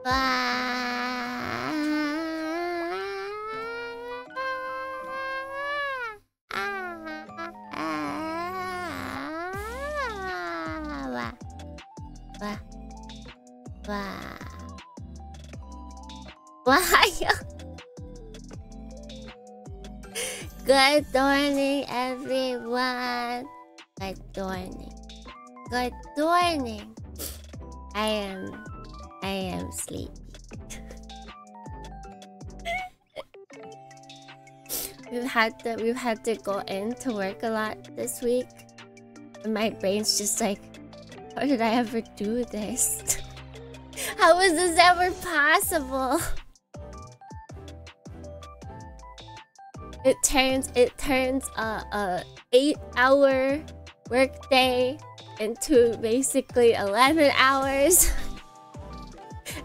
Good morning, everyone. Good morning. Good morning. I am sleepy. We've had to go in to work a lot this week. And my brain's just like, how did I ever do this? How was this ever possible? It turns a 8-hour workday into basically 11 hours.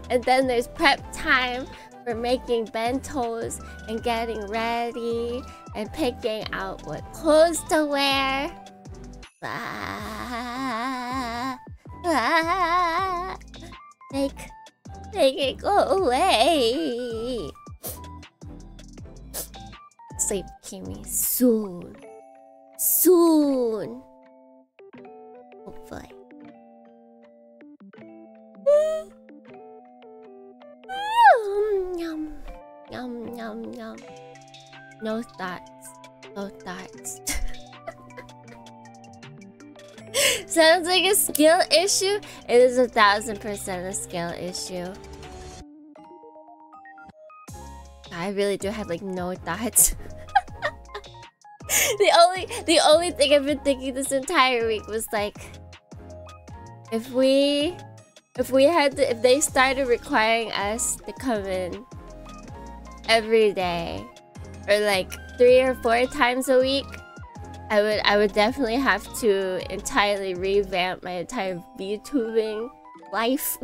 And then there's prep time for making bentos and getting ready and picking out what clothes to wear. Make it go away. Sleep, Kimmy, soon. Soon. Hopefully. Yum, yum, yum, yum. No thoughts. No thoughts. Sounds like a skill issue. It is 1000% a skill issue. I really do have like no thoughts. The only thing I've been thinking this entire week was like, if they started requiring us to come in every day, or like 3 or 4 times a week, I would definitely have to entirely revamp my entire VTubing life.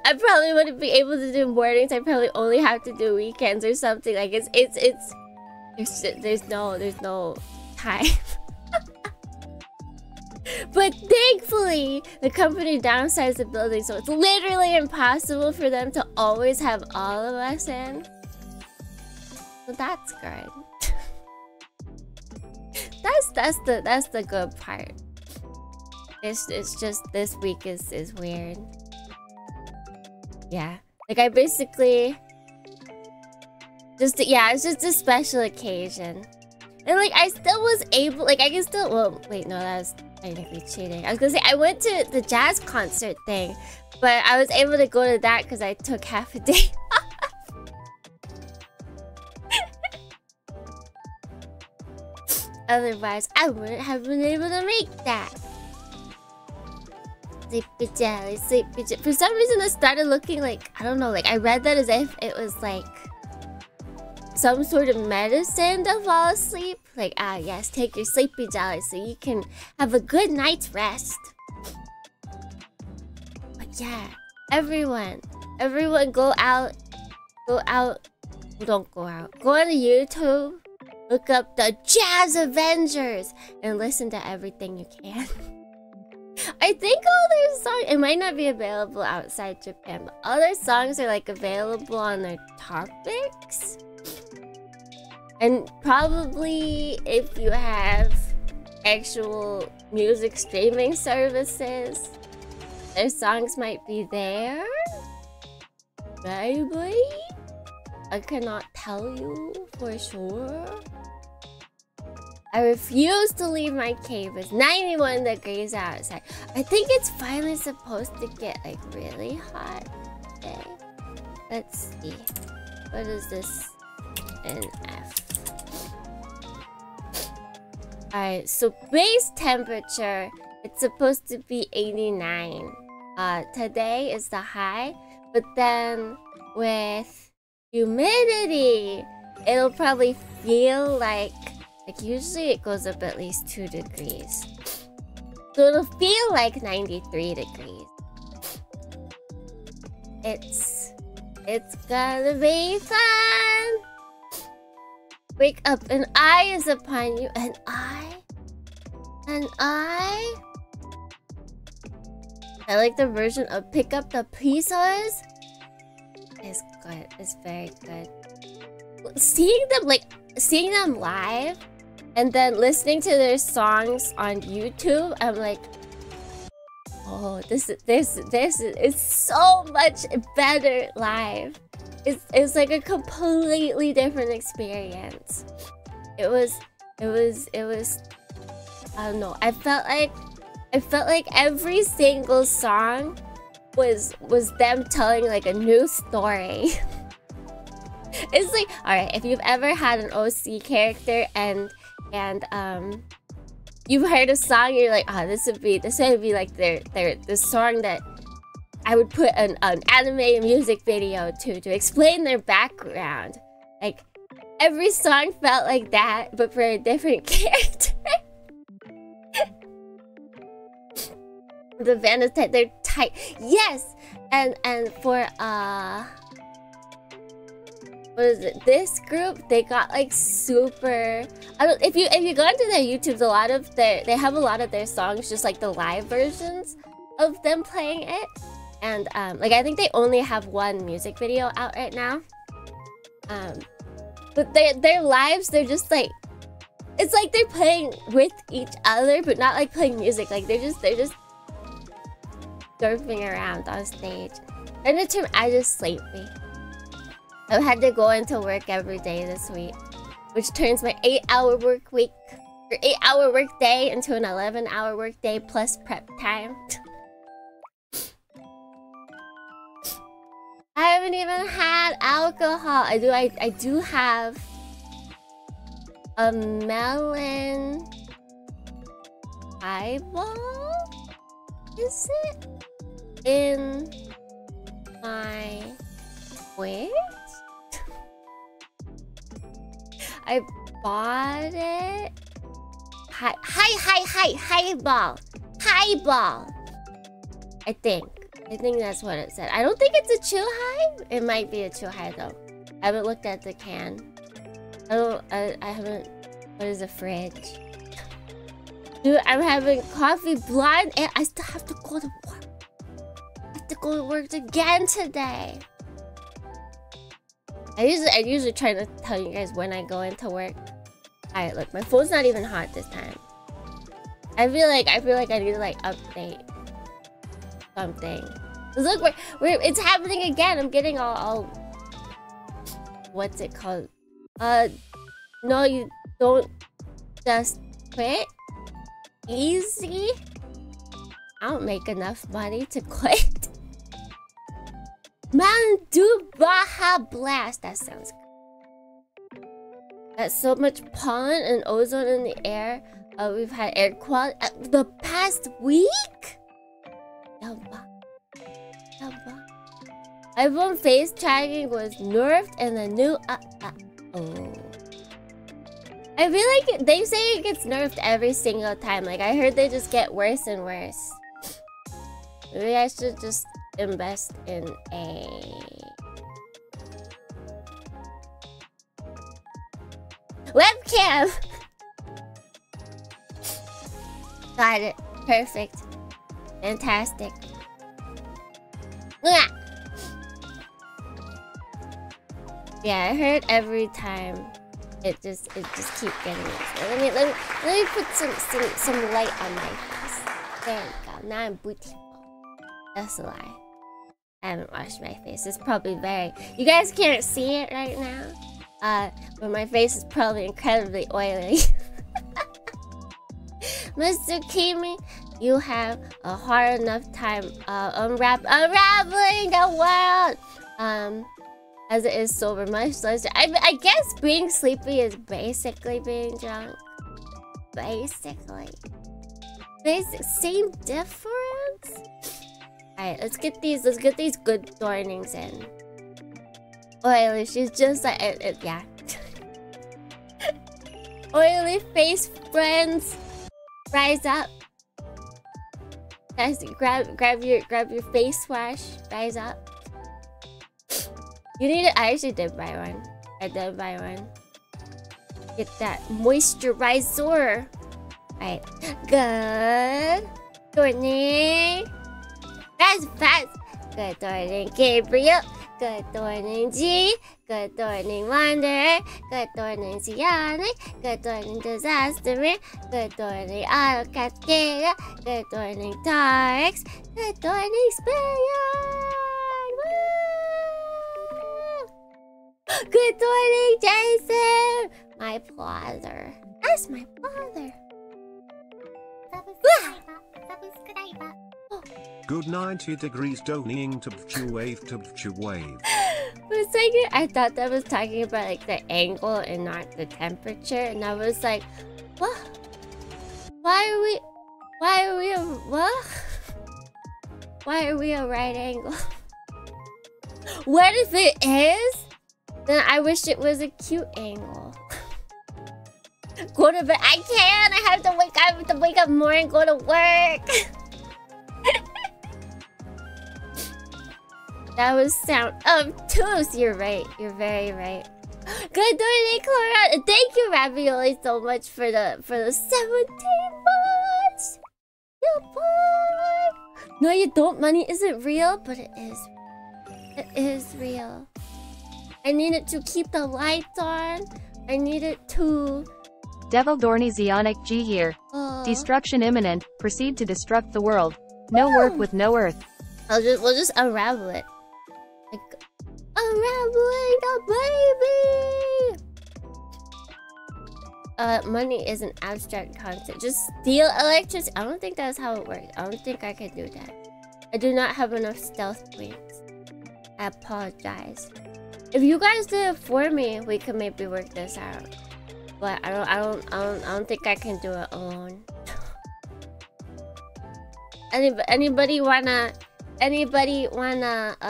I probably wouldn't be able to do mornings. I probably only have to do weekends or something. Like there's no time. But thankfully, the company downsized the building, so it's literally impossible for them to always have all of us in. So that's good. That's the good part. It's just this week is weird. Yeah, like I basically it's just a special occasion, and like I still was able, like I can still, well wait, no, that was technically cheating. I was gonna say I went to the jazz concert thing, but I was able to go to that because I took half a day off. Otherwise I wouldn't have been able to make that. Sleepy jelly, sleepy jelly. For some reason it started looking like, I don't know, like I read that as if it was like some sort of medicine to fall asleep. Like, yes, take your sleepy jelly so you can have a good night's rest. But yeah, everyone go out, don't go out. Go on to YouTube, look up the Jazz Avengers and listen to everything you can. I think all their songs, it might not be available outside Japan, but all their songs are like available on their topics. And probably if you have actual music streaming services, their songs might be there. Maybe? I cannot tell you for sure. I refuse to leave my cave. It's 91 degrees outside. I think it's finally supposed to get like really hot today. Let's see. What is this in F? Alright, so base temperature, it's supposed to be 89. Today is the high, but then with humidity, it'll probably feel like usually it goes up at least 2 degrees. So it'll feel like 93 degrees. It's gonna be fun! Wake up, an eye is upon you. An eye? An eye? I like the version of Pick Up the Pieces. It's good. It's very good. Seeing them live and then listening to their songs on YouTube, I'm like, oh, this is so much better live. It's like a completely different experience. It was I don't know. I felt like every single song was them telling like a new story. It's like, alright, if you've ever had an OC character and you've heard a song, you're like, oh, this would be like the song that I would put an anime music video to explain their background. Like every song felt like that, but for a different character. The band is tight. They're tight. Yes, and for what is it? This group, they got like super. I don't. If you go into their YouTubes, they have a lot of their songs just like the live versions of them playing it, and like I think they only have one music video out right now. But their lives, they're just like, it's like they're playing with each other, but not like playing music. Like they're just surfing around on stage. And the term, I just sleepy. I've had to go into work every day this week, which turns my 8-hour work week or 8-hour work day into an 11-hour work day plus prep time. I haven't even had alcohol. I do have a melon eyeball. Is it in my fridge? I bought it. Highball. I think that's what it said. I don't think it's a chill high. It might be a chill high though. I haven't looked at the can. I haven't. What is a fridge? Dude, I'm having coffee blind and I still have to go to work. I have to go to work again today. I usually try to tell you guys when I go into work. Alright, look, my phone's not even hot this time. I feel like I need to like update something. Look, it's happening again. I'm getting all what's it called? No, you don't just quit. Easy. I don't make enough money to quit. Mandu Baja Blast. That sounds good. That's so much pollen and ozone in the air. We've had air quality the past week. iPhone face tracking was nerfed and the new oh. I feel like they say it gets nerfed every single time. Like I heard they just get worse and worse. Maybe I should just invest in a webcam. Got it. Perfect. Fantastic. Yeah, I heard every time it just keep getting worse. Let me put some light on my face. There we go. Now I'm beautiful. That's a lie. I haven't washed my face. It's probably you guys can't see it right now. But my face is probably incredibly oily. Mr. Tsukimi, you have a hard enough time unraveling the world. As it is sober, much less. I guess being sleepy is basically being drunk. Basically. Same difference? Alright, let's get these good Dohrniis in. Oily, she's just like yeah. Oily face friends. Rise up. Guys, grab your face wash. Rise up. You need it. I actually did buy one. I did buy one. Get that moisturizer. Alright. Good. Dohrnii. Fast. Good morning, Gabriel. Good morning, G. Good morning, Wanderer. Good morning, Zionic. Good morning, Disaster Man. Good morning, Auto Cascada. Good morning, Tarx. Good morning, Spillion. Woo! Good morning, Jason. My father. That's my father. Good 90 degrees Dohrnii to wave. For a second, I thought that was talking about like the angle and not the temperature, and I was like, what? Why are we what? Why are we a right angle? What if it is? Then I wish it was a cute angle. Go to bed. I can't. I have to wake up more and go to work. That was sound obtuse. You're right. You're very right. Good morning, Cora. Thank you, Ravioli, so much for the 17 months. You boy. No, you don't. Money isn't real, but it is. It is real. I need it to keep the lights on. I need it to. Devil Dohrnii Zionic G here. Destruction imminent. Proceed to destruct the world. No work with no earth. We'll just unravel it. Like, unraveling the baby! Money is an abstract concept. Just steal electricity. I don't think that's how it works. I don't think I can do that. I do not have enough stealth points. I apologize. If you guys did it for me, we could maybe work this out. But I don't think I can do it alone. Anybody wanna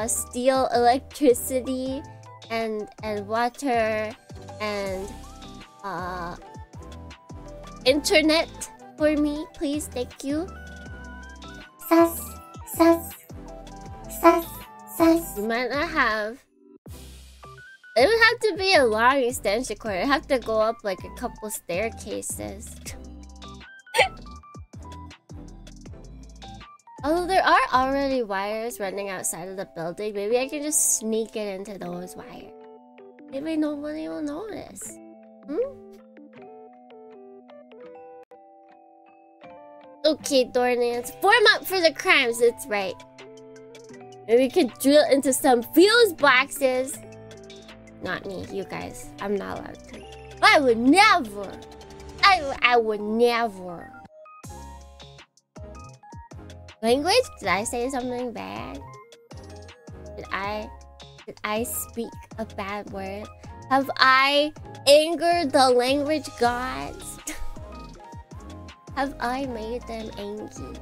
steal electricity and water and internet for me, please? Thank you. Sus. You might not have. It would have to be a long extension cord. It'd have to go up like a couple staircases. Although there are already wires running outside of the building, maybe I can just sneak it into those wires. Maybe nobody will notice. Okay, Dohrnii, form up for the crimes, that's right. Maybe we could drill into some fuse boxes. Not me, you guys. I'm not allowed to. I would never. I would never. Language? Did I say something bad? Did I speak a bad word? Have I angered the language gods? Have I made them angry?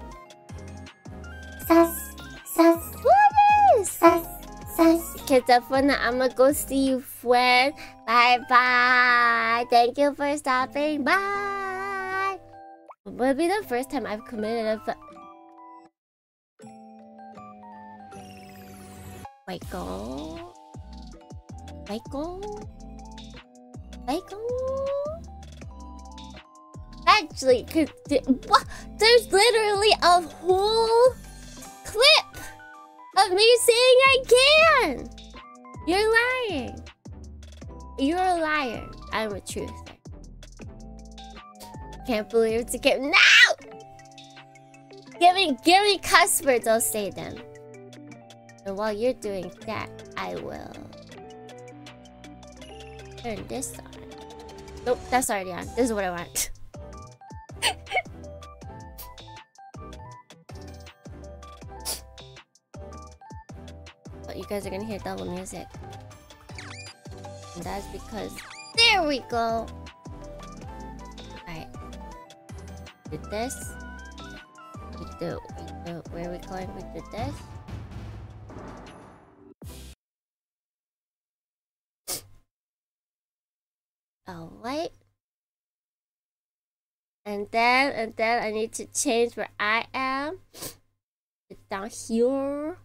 Sus. What is? Sus. Kitafuna, I'ma go see you, friend. Bye. Thank you for stopping by. It would be the first time I've committed a Michael. Actually, there's literally a whole clip of me saying I can. You're lying. You're a liar. I'm a truther. Can't believe it's a game. No! Give me cuss words. I'll say them. And while you're doing that, I will turn this on. Nope, that's already on. This is what I want. But you guys are gonna hear double music. And that's because... There we go! Alright. Did this. Where are we going? We did this. Alright. And then I need to change where I am. It's down here.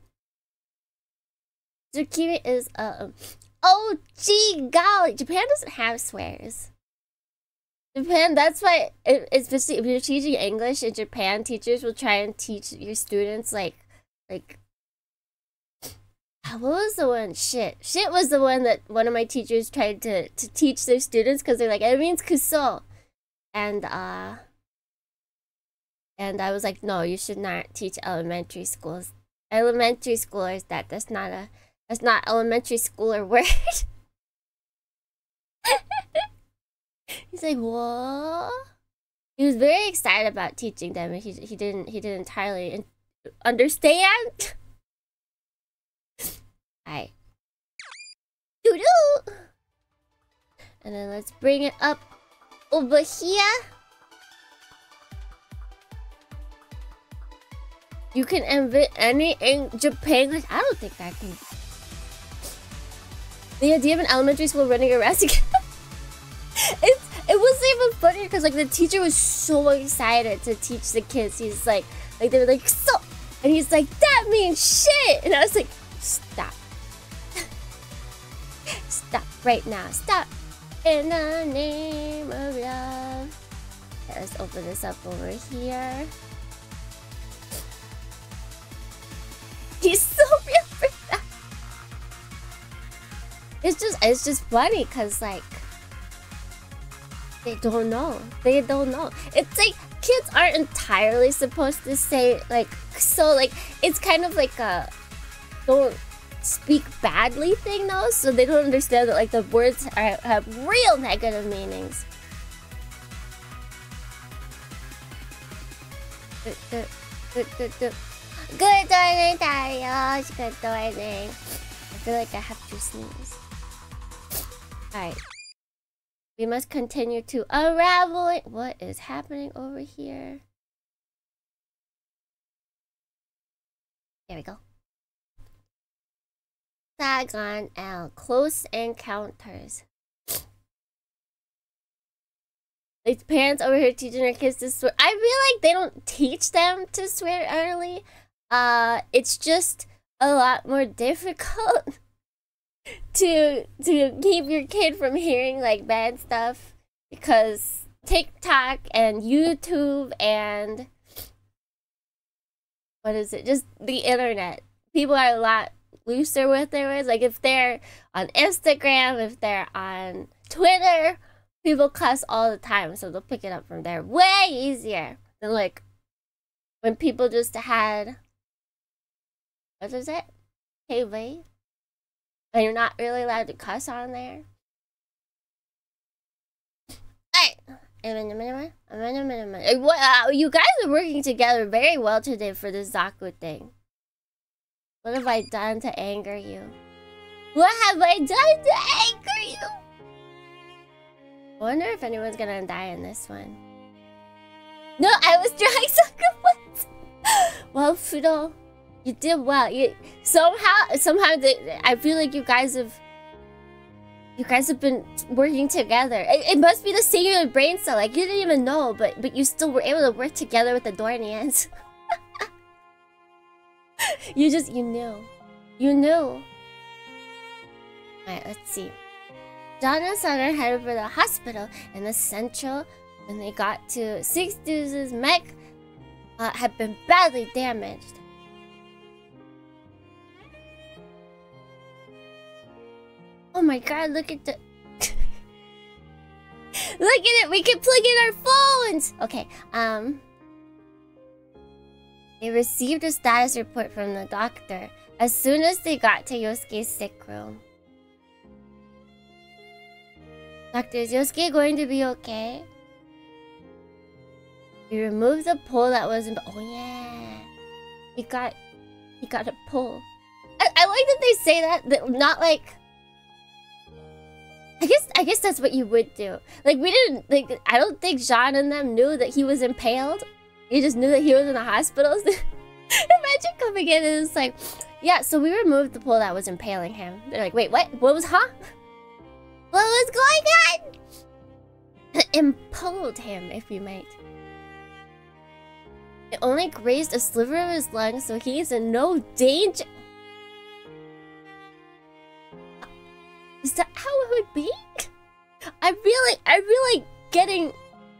Tsukimi is oh gee golly. Japan doesn't have swears. Japan, that's why especially if you're teaching English in Japan, teachers will try and teach your students like Like, what was the one? Shit was the one that one of my teachers tried to teach their students because they're like, it means kuso. And I was like, no, you should not teach elementary schoolers that. That's not elementary schooler word. He's like, what? He was very excited about teaching them, and he didn't entirely understand. Alright. Doo-doo! And then let's bring it up over here. You can invent any in Japan. Like, I don't think I can. The idea of an elementary school running around together. It was even funnier because like the teacher was so excited to teach the kids. He's like they were like, so, and he's like, that means shit. And I was like, stop. Stop right now. Stop. In the name of love. Okay, let's open this up over here. He's so real for that. It's just funny because like they don't know. It's like kids aren't entirely supposed to say like, so like it's kind of like a don't speak badly thing though, so they don't understand that like the words have real negative meanings. Good morning, Dario. Good morning. I feel like I have to sneeze. Alright. We must continue to unravel it. What is happening over here? There we go. Sagon L. Close encounters. Like parents over here teaching their kids to swear. I feel like they don't teach them to swear early. It's just a lot more difficult to keep your kid from hearing like bad stuff because TikTok and YouTube and what is it? Just the internet. People are a lot looser with their words. Like if they're on Instagram, if they're on Twitter, people cuss all the time, so they'll pick it up from there way easier than like when people just had what is it? TV. And you're not really allowed to cuss on there. Alright. You guys are working together very well today for this Zaku thing. What have I done to anger you? What have I done to anger you? I wonder if anyone's gonna die in this one. No, I was trying Zaku once. Well, Fudo, you did well. You somehow I feel like you guys have been working together. It must be the singular brain cell. Like you didn't even know, but you still were able to work together with the Dohrniians. You knew. You knew. Alright, let's see. John and Son are headed for the hospital in the central. When they got to Sixdouze's mech had been badly damaged. Oh my god, look at the... Look at it! We can plug in our phones! Okay, they received a status report from the doctor as soon as they got to Yosuke's sick room. Doctor, is Yosuke going to be okay? We removed the pole that was in... Oh yeah! He got a pole. I like that they say that not like... I guess that's what you would do. Like, we didn't... Like, I don't think Jean and them knew that he was impaled. He just knew that he was in the hospital. Imagine coming in and it's like... Yeah, so we removed the pole that was impaling him. They're like, wait, what? What was... Huh? What was going on? Impaled him, if you might. It only grazed a sliver of his lung, so he is in no danger. Is that how it would be? I feel like getting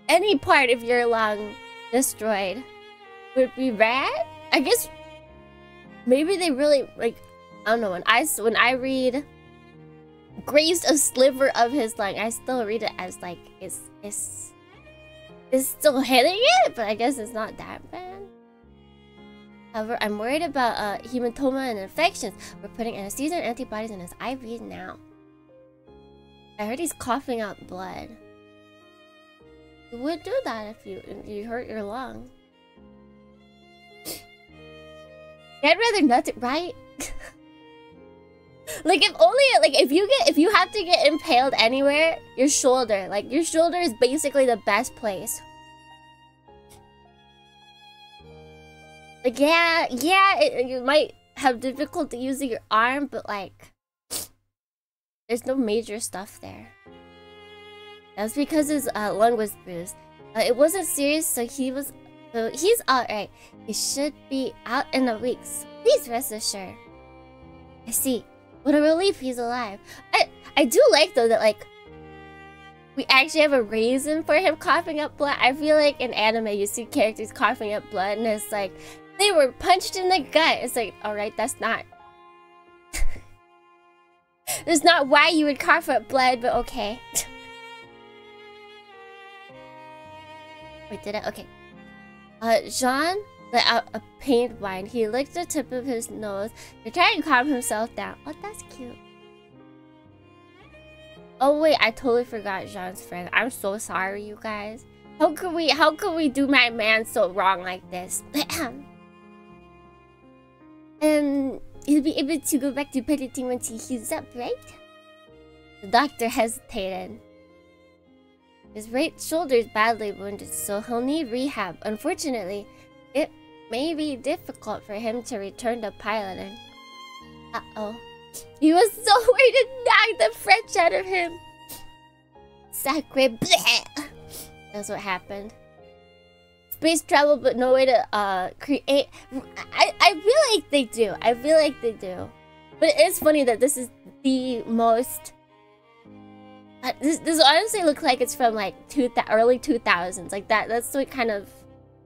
any part of your lung destroyed would be rad. I guess maybe they really like. I don't know. When I read grazed a sliver of his lung, I still read it as like it's still hitting it, but I guess it's not that bad. However, I'm worried about hematoma and infections. We're putting anesthesia and antibodies in his IV now. I heard he's coughing out blood. You would do that if you hurt your lung. I'd rather not, right? Like if you have to get impaled anywhere, your shoulder. Like your shoulder is basically the best place. Like you might have difficulty using your arm, but like there's no major stuff there. That's because his lung was bruised. It wasn't serious, so he's alright. He should be out in a week. So please rest assured. I see. What a relief he's alive. I do like though that like we actually have a reason for him coughing up blood. I feel like in anime you see characters coughing up blood and it's like they were punched in the gut. It's like, alright, that's not that's not why you would cough up blood, but okay. Wait, did I? Okay. Jean let out a pained whine. He licked the tip of his nose to try and calm himself down. Oh, that's cute. Oh wait, I totally forgot Jean's friend. I'm so sorry, you guys. How could we do my man so wrong like this? He'll be able to go back to piloting once he heals up, right? The doctor hesitated. His right shoulder is badly wounded, so he'll need rehab. Unfortunately, it may be difficult for him to return to piloting. Uh-oh. He was so worried to knock the French out of him. Sacre bleh. That's what happened. Space travel, but no way to create. I feel like they do. I feel like they do. But it is funny that this is the most. This honestly looks like it's from like early 2000s. Like that. That's what kind of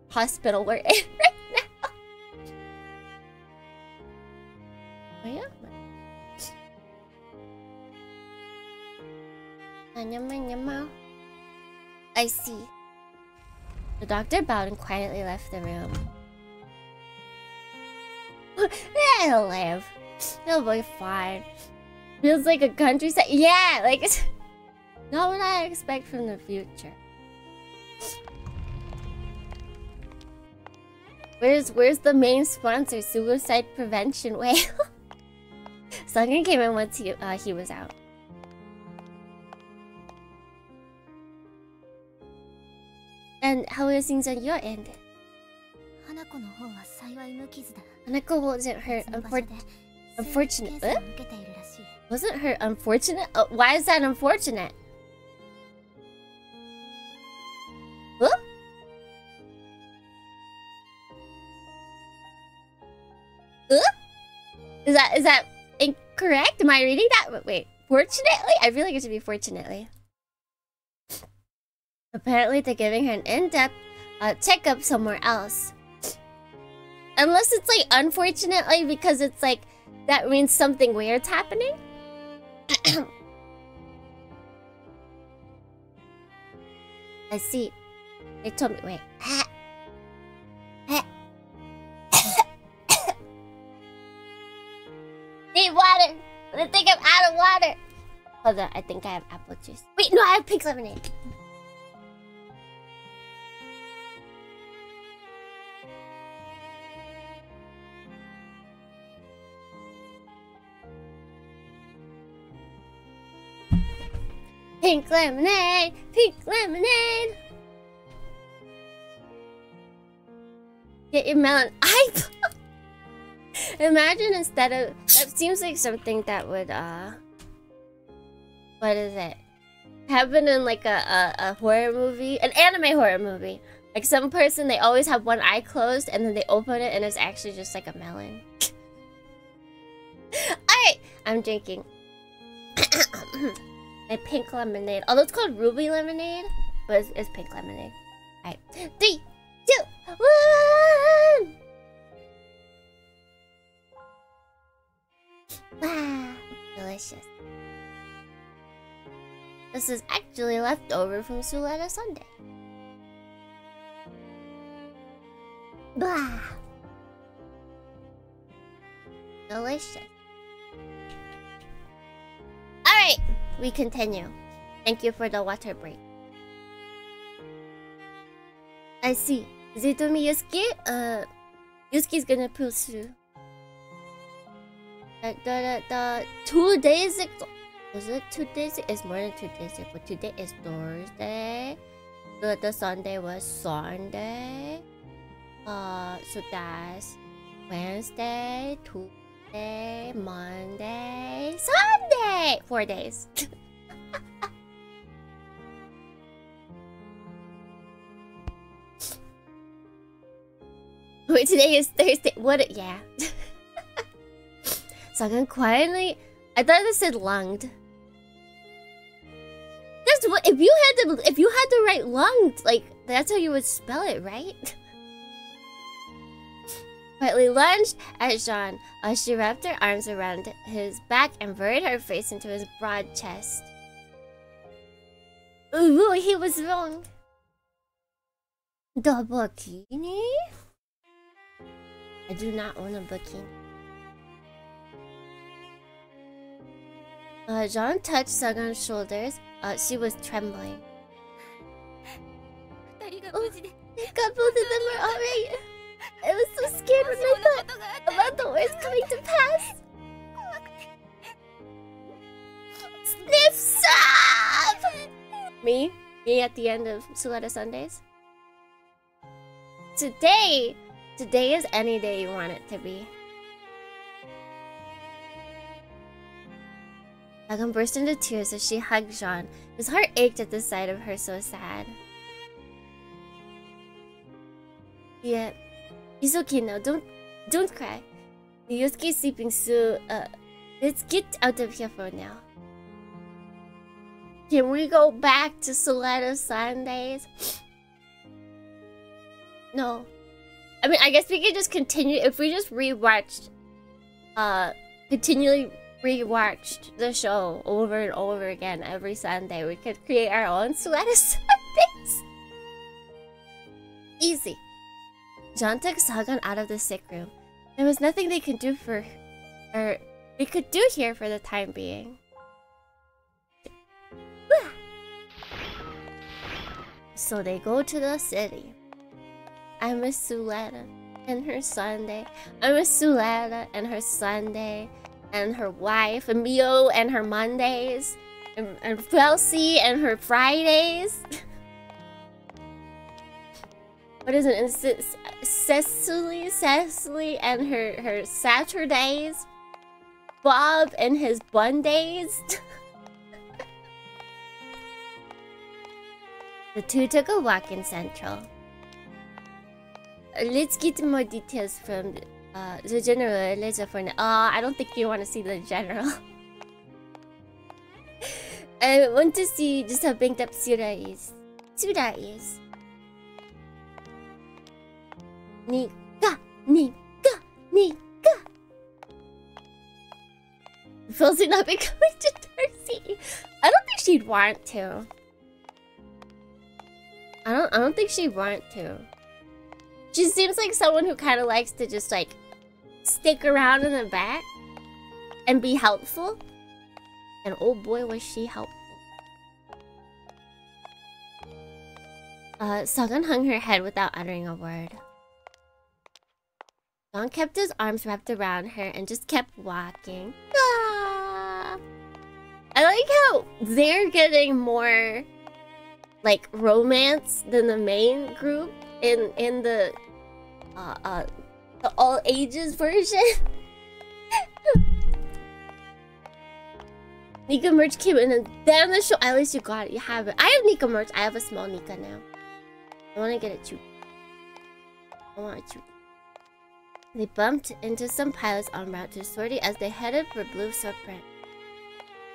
hospital we're in right now. Oh yeah. I see. The doctor bowed and quietly left the room. He'll live. He'll be fine. Feels like a countryside. Yeah, like it's not what I expect from the future. Where's the main sponsor? Suicide prevention whale. Sunken came in once he was out. And how are things on your end? Hanako wasn't hurt, unfortunate. Wasn't hurt, unfortunate? Why is that unfortunate? Huh? Is that incorrect? Am I reading that? Wait, fortunately? I feel like it should be fortunately. Apparently they're giving her an in-depth checkup somewhere else. Unless it's like unfortunately because it's like that means something weird's happening. I see. They told me. Wait. Need water. I think I'm out of water. Hold on. I think I have apple juice. Wait, no, I have pink lemonade. Pink lemonade, pink lemonade. Get your melon. Imagine instead of that seems like something that would what is it? Happen in like a horror movie, an anime horror movie. Like some person, they always have one eye closed and then they open it and it's actually just like a melon. Alright, I'm drinking. My pink lemonade. Although it's called ruby lemonade, but it's pink lemonade. Alright. 3, 2, 1! delicious. This is actually leftover from Suleta Sunday. Blah. Delicious. Alright, we continue. Thank you for the water break. I see. Is it me, Yusuke? Yusuke's gonna pursue. The 2 days ago. Was it 2 days? It's more than 2 days ago. Today is Thursday. The Sunday was Sunday. So that's Wednesday, Tuesday, Monday, Sunday. 4 days. Wait, today is Thursday. What? Yeah. So I can quietly. I thought it said lunged. That's what. If you had to write lunged, like that's how you would spell it, right? Quietly lunged at Jean. She wrapped her arms around his back and buried her face into his broad chest. Ooh, he was wrong. The bikini? I do not own a bikini. Jean touched Sagan's shoulders. She was trembling. Oh, thank God both of them are alright. I was so scared when I thought about the worst coming to pass. Sniff stop! Me at the end of Suleta Sundays. Today is any day you want it to be. Sagan burst into tears as she hugged Jean. His heart ached at the sight of her so sad. Yeah, it's okay now. Don't cry. Yusuke's sleeping so. Let's get out of here for now. Can we go back to Suleta Sundays? No. I mean, I guess we could just continue if we just continually rewatched the show over and over again every Sunday. We could create our own Suleta Sundays. Easy. Jean took Sagan out of the sick room. There was nothing they could do here for the time being. So they go to the city. I miss Suleta and her Sunday. I miss Suleta and her Sunday. And her wife, and Mio and her Mondays. And Felsie and her Fridays. What is it? Cecily and her Saturdays. Bob and his Bundays. The two took a walk in Central. Let's get more details from the general later for now. I don't think you want to see the general. I want to see just how banged up Sura is. Nika. Felsie not becoming to Darcy. I don't think she'd want to. I don't think she'd want to. She seems like someone who kind of likes to just like stick around in the back and be helpful. And oh boy, was she helpful. Sagan hung her head without uttering a word. Jean kept his arms wrapped around her and just kept walking. Ah! I like how they're getting more like romance than the main group in the all ages version. Nika merch came in and damn the show. At least you got it. You have it. I have Nika merch. I have a small Nika now. I want to get it too. I want it too. They bumped into some pilots en route to sortie as they headed for Blue Serpent.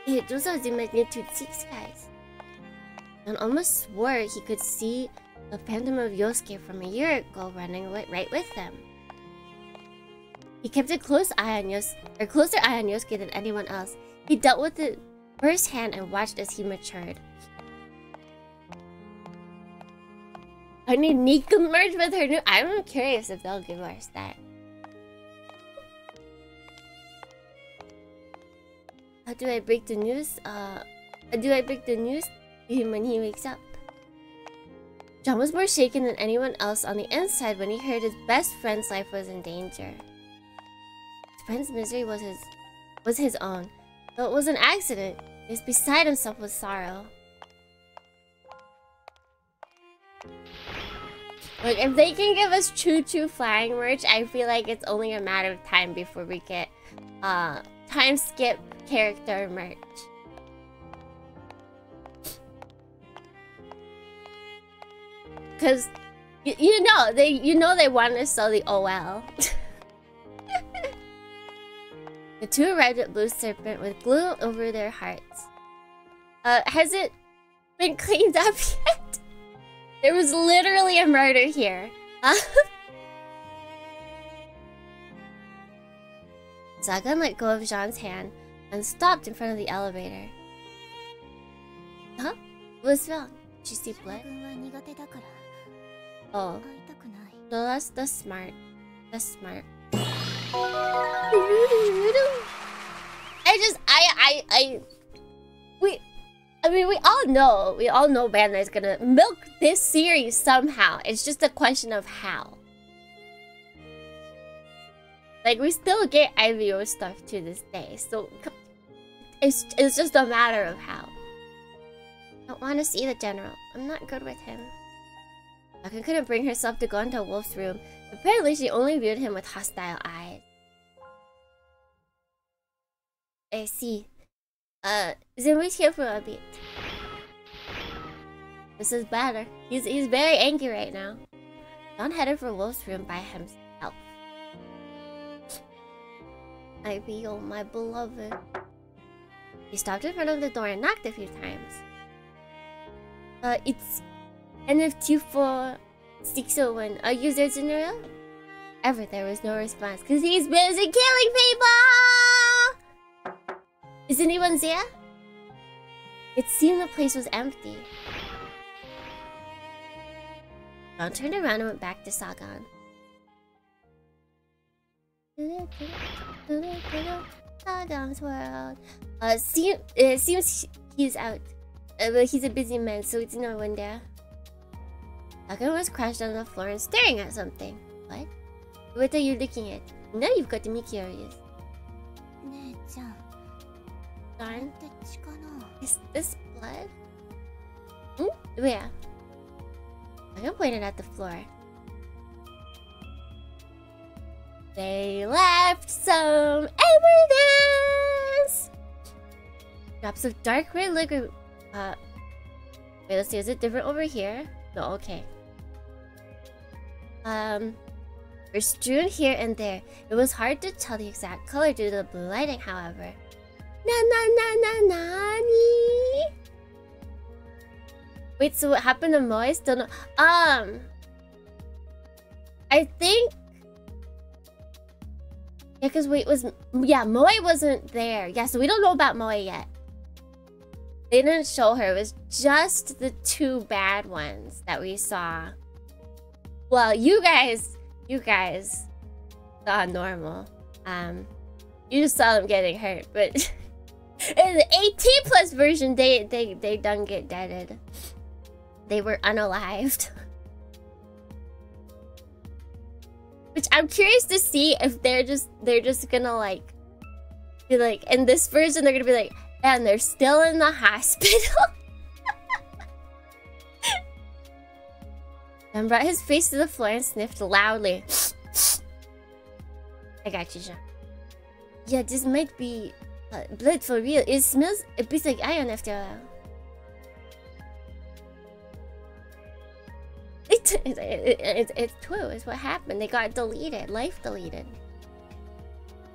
Hey, those are the magnitude 6 guys. And almost swore he could see the phantom of Yosuke from a year ago running right with them. He kept a closer eye on Yosuke than anyone else. He dealt with it firsthand and watched as he matured. I need Nika merge with her new. I'm curious if they'll give us that. How do I break the news? When he wakes up? John was more shaken than anyone else on the inside when he heard his best friend's life was in danger. His friend's misery was his own. Though it was an accident, he was beside himself with sorrow. Like, if they can give us Choo-Choo Flying merch, I feel like it's only a matter of time before we get time skip character merch. Cause you know they want to sell the OL. The two arrived at Blue Serpent with glue over their hearts. Has it been cleaned up yet? There was literally a murder here. Sagan let go of Jean's hand and stopped in front of the elevator. Huh? What's wrong? Did you see blood? Oh. No, that's smart. That's smart. We all know Bandai is gonna milk this series somehow. It's just a question of how. Like, we still get IVO stuff to this day, so it's just a matter of how. I don't want to see the general. I'm not good with him. Sagan couldn't bring herself to go into Wolf's room. Apparently, she only viewed him with hostile eyes. I see. Zumi's here for a bit. This is better. He's very angry right now. John headed for Wolf's room by himself. I feel my beloved. He stopped in front of the door and knocked a few times. It's NF24-601. Are you there, General? Ever there was no response because he's busy killing people! Is anyone there? It seemed the place was empty. John turned around and went back to Sagan. Sagan's world. It seems he's out. But he's a busy man, so it's no wonder. Sagan was crouched on the floor and staring at something. What? What are you looking at? Now you've got me curious. Darn. Is this blood? Where? Sagan pointed at the floor. They left some evidence! Drops of dark red liquid. Wait, let's see. Is it different over here? No, okay. Were strewn here and there. It was hard to tell the exact color due to the blue lighting, however. Nani? Wait, so what happened to Moe? Still no. I think. Yeah, because wait, Moe wasn't there. Yeah, so we don't know about Moe yet. They didn't show her. It was just the two bad ones that we saw. Well, you guys saw normal. You just saw them getting hurt, but in the 18+ version, they done get deaded. They were unalived. Which I'm curious to see if they're just gonna like be like, in this version they're gonna be like, and they're still in the hospital. John brought his face to the floor and sniffed loudly. I got you, Jean. Yeah, this might be blood for real. It smells a bit like iron after a while. It's true. It's what happened. They got deleted. Life deleted.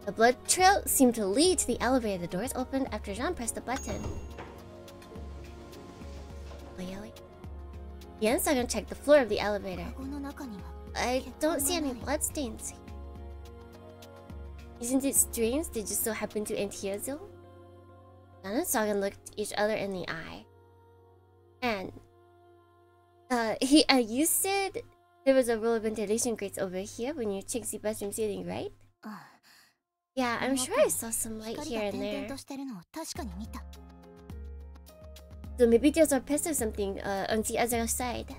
The blood trail seemed to lead to the elevator. The doors opened after Jean pressed the button. Really? He and Sagan checked the floor of the elevator. I don't see any bloodstains. Isn't it strange they just so happen to end here though? Jan and Sagan looked each other in the eye. And you said there was a row of ventilation grates over here when you checked the bathroom ceiling, right? Yeah, I'm sure I saw some light here and there. So maybe there's a pest or something on the other side.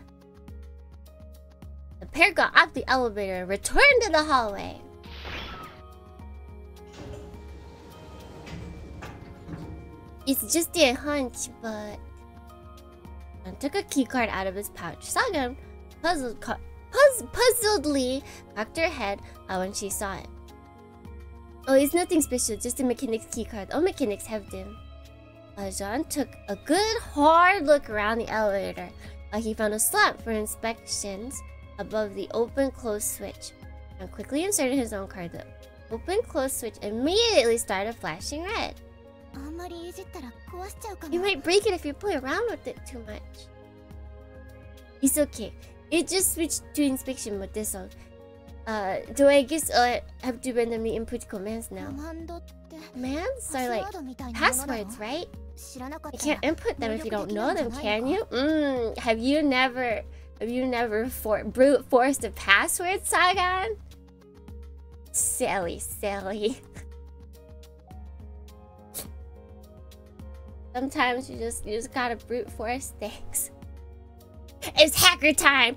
The pair got off the elevator and returned to the hallway. It's just a hunch, but... Jan took a keycard out of his pouch. Sagan puzzledly cocked her head when she saw it. Oh, it's nothing special, just a mechanic's keycard. All mechanics have them. Jan took a good hard look around the elevator. He found a slot for inspections above the open-close switch and quickly inserted his own card. The open-close switch immediately started flashing red. You might break it if you play around with it too much. It's okay. It just switched to inspection mode, that's all. So I guess I have to randomly input commands now. Commands are like passwords, right? You can't input them if you don't know them, can you? Have you never brute forced a password, Sagan? Silly. Sometimes you just gotta brute force things. It's hacker time!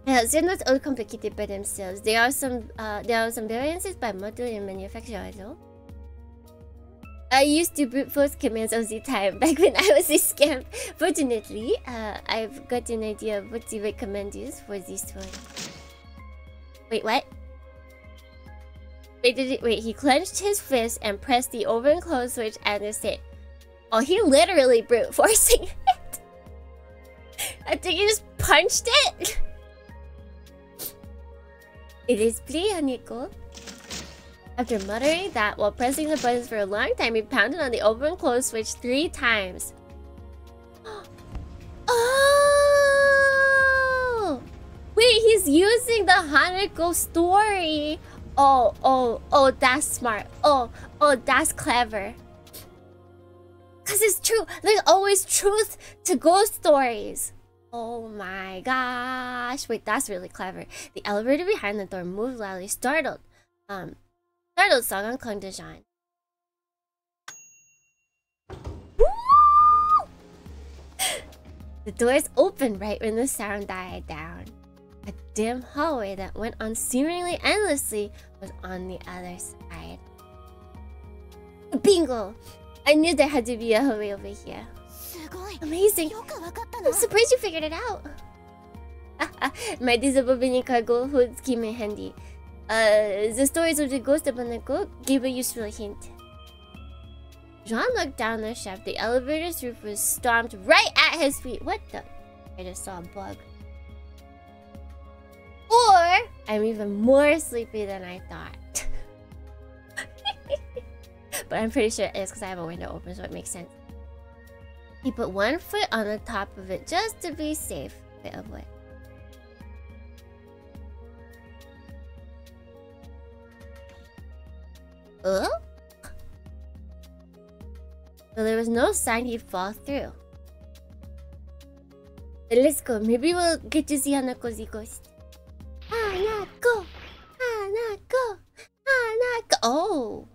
They're not all complicated by themselves. There are some variances by model and manufacturer as well. I used to brute force commands all the time back when I was a scamp. Fortunately, I've got an idea of what the right command is for this one. Wait, what? Wait, he clenched his fist and pressed the open and close switch and the stick. Oh, he literally brute forcing it. I think he just punched it. It is pretty unequal. After muttering that while pressing the buttons for a long time, he pounded on the open and close switch 3 times. Oh! Wait, he's using the Hanako story. Oh, that's smart. Oh, that's clever. Cause it's true. There's always truth to ghost stories. Oh my gosh. Wait, that's really clever. The elevator behind the door moved loudly, startled Sagan clung to Jan. The doors opened right when the sound died down. A dim hallway that went on seemingly endlessly was on the other side. Bingo! I knew there had to be a hallway over here. Amazing! I'm surprised you figured it out. My disappointing cargo holds Otsukimi handy. The stories of the ghost of Hanako gave a useful hint. Jean looked down the shaft. The elevator's roof was stomped right at his feet. What the? I just saw a bug. Or I'm even more sleepy than I thought. But I'm pretty sure it's because I have a window open, so it makes sense. He put one foot on the top of it just to be safe. Bit of what? So there was no sign he'd fall through. Then let's go. Maybe we'll get to see Hanako's ghost. Hanako! Hanako! Hanako!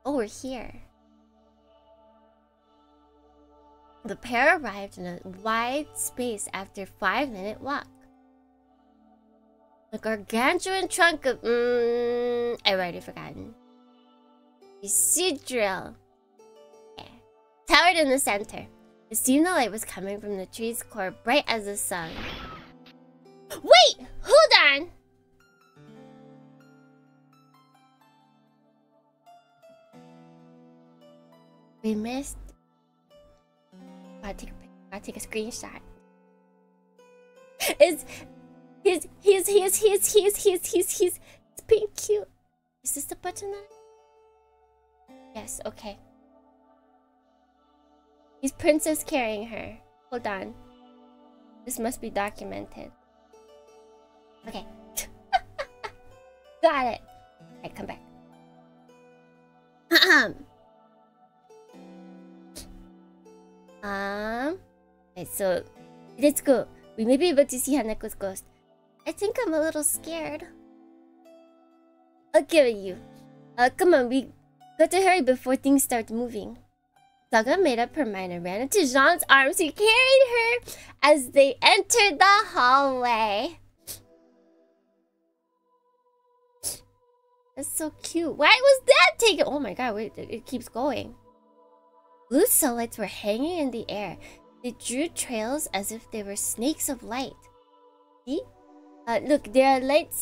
Oh, we're here. The pair arrived in a wide space after a 5-minute walk. The gargantuan trunk of... I've already forgotten. A seed drill. Yeah. Towered in the center. It seemed the light was coming from the tree's core, bright as the sun. Wait! Hold on! We missed... I'll take a screenshot. He's being cute. Is this the button on? Yes, okay. He's princess carrying her. Hold on. This must be documented. Okay. Got it. Alright, come back. Okay, so let's go. We may be able to see Haneko's ghost. I think I'm a little scared. I'll give it you. Come on, we got to hurry before things start moving. Saga made up her mind and ran into Jean's arms. He carried her as they entered the hallway. That's so cute. Why was that taken? Oh my god, wait, it keeps going. Blue sunlights were hanging in the air. They drew trails as if they were snakes of light. See? Look, there are light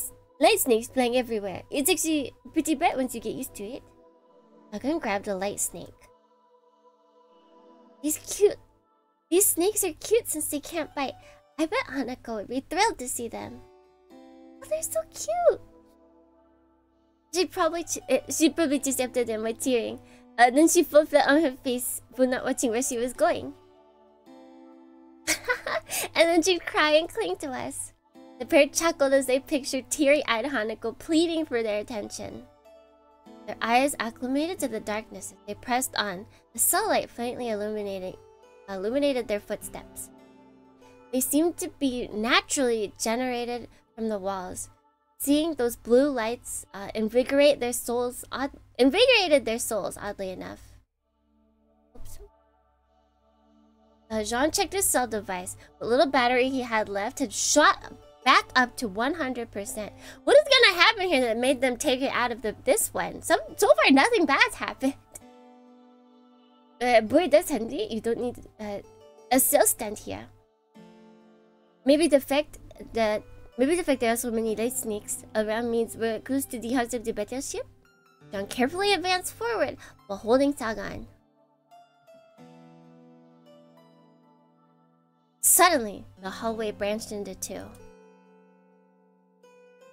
snakes playing everywhere. It's actually pretty bright once you get used to it. Sagan grabbed a light snake. He's cute. These snakes are cute since they can't bite. I bet Hanako would be thrilled to see them. Oh, they're so cute. She'd probably just accepted them by tearing. Then she fell flat on her face for not watching where she was going. And then she'd cry and cling to us. The pair chuckled as they pictured teary-eyed Hanako pleading for their attention. Their eyes acclimated to the darkness as they pressed on. The sunlight faintly illuminated their footsteps. They seemed to be naturally generated from the walls. Seeing those blue lights invigorated their souls, oddly enough. Oops. Jean checked his cell device. The little battery he had left had shot back up to 100%. What is gonna happen here that made them take it out of this one? So far, nothing bad's happened. Boy, that's handy. You don't need a cell stand here. Maybe the fact there are so many light snakes around means we're close to the heart of the battleship. John carefully advanced forward while holding Sagan. Suddenly, the hallway branched into two.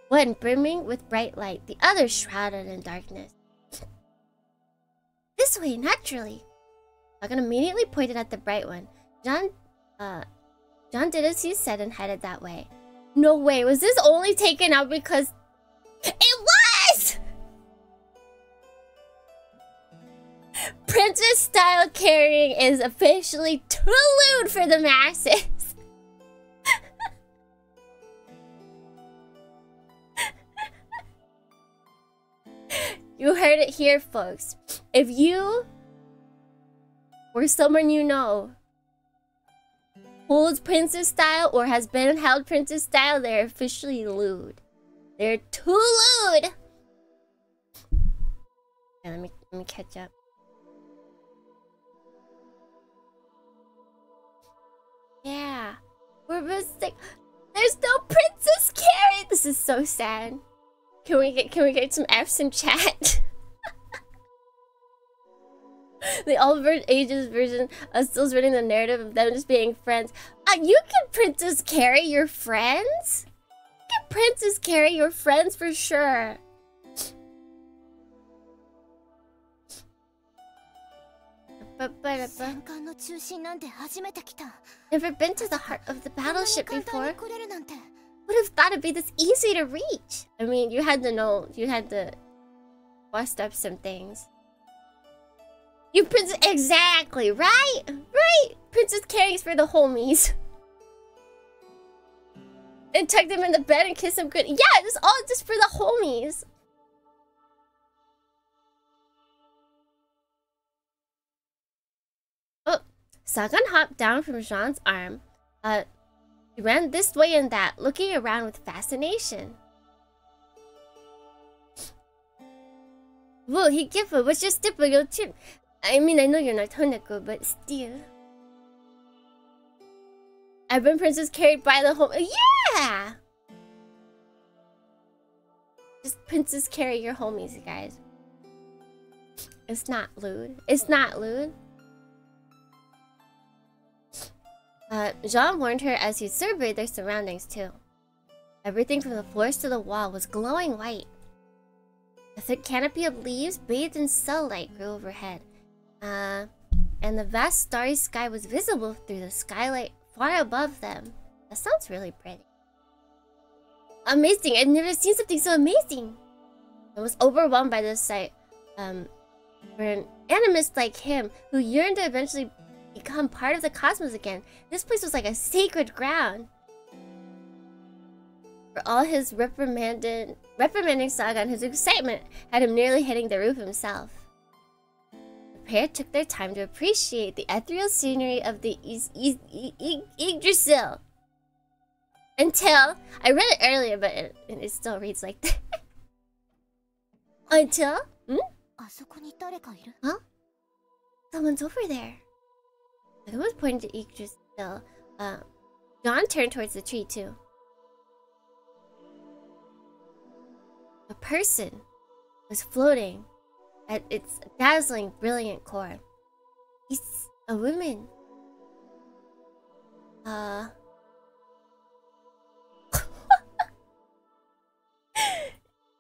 One brimming with bright light, the other shrouded in darkness. This way, naturally. Sagan immediately pointed at the bright one. John did as he said and headed that way. No way, was this only taken out because... It was! Princess style carrying is officially too lewd for the masses. You heard it here, folks. If you or someone you know holds princess style or has been held princess style, they're officially lewd. They're too lewd. Yeah, let me catch up. Yeah, we're missing. There's no Princess Carrie. This is so sad. Can we get some F's in chat? The all ages version of still reading the narrative of them just being friends. You can Princess Carrie your friends. You can Princess Carrie your friends for sure. Never been to the heart of the battleship before. Would have thought it'd be this easy to reach. I mean, you had to know, you had to bust up some things. You princess, exactly, right? Right! Princess Carrie's for the homies. And tuck them in the bed and kiss them good. Yeah, it's all just for the homies. Oh, Sagan hopped down from Jean's arm. He ran this way and that, looking around with fascination. Whoa, he gave her, what's your typical tip? I mean, I know you're not Hanako, but still. I've been princess carried by the home. Yeah! Just princess carry your homies, you guys. It's not lewd. It's not lewd. Jean warned her as he surveyed their surroundings too. Everything from the floors to the wall was glowing white. A thick canopy of leaves bathed in sunlight grew overhead. And the vast starry sky was visible through the skylight far above them. That sounds really pretty. Amazing! I've never seen something so amazing! and was overwhelmed by this sight. For an animist like him, who yearned to eventually become part of the cosmos again, this place was like a sacred ground. For all his reprimanding saga and his excitement had him nearly hitting the roof himself. The pair took their time to appreciate the ethereal scenery of the Yggdrasil. Until, I read it earlier, but it still reads like that. Until, huh? Someone's over there. I was pointing to Yggdrasil. John turned towards the tree too. A person was floating at its dazzling, brilliant core. He's a woman.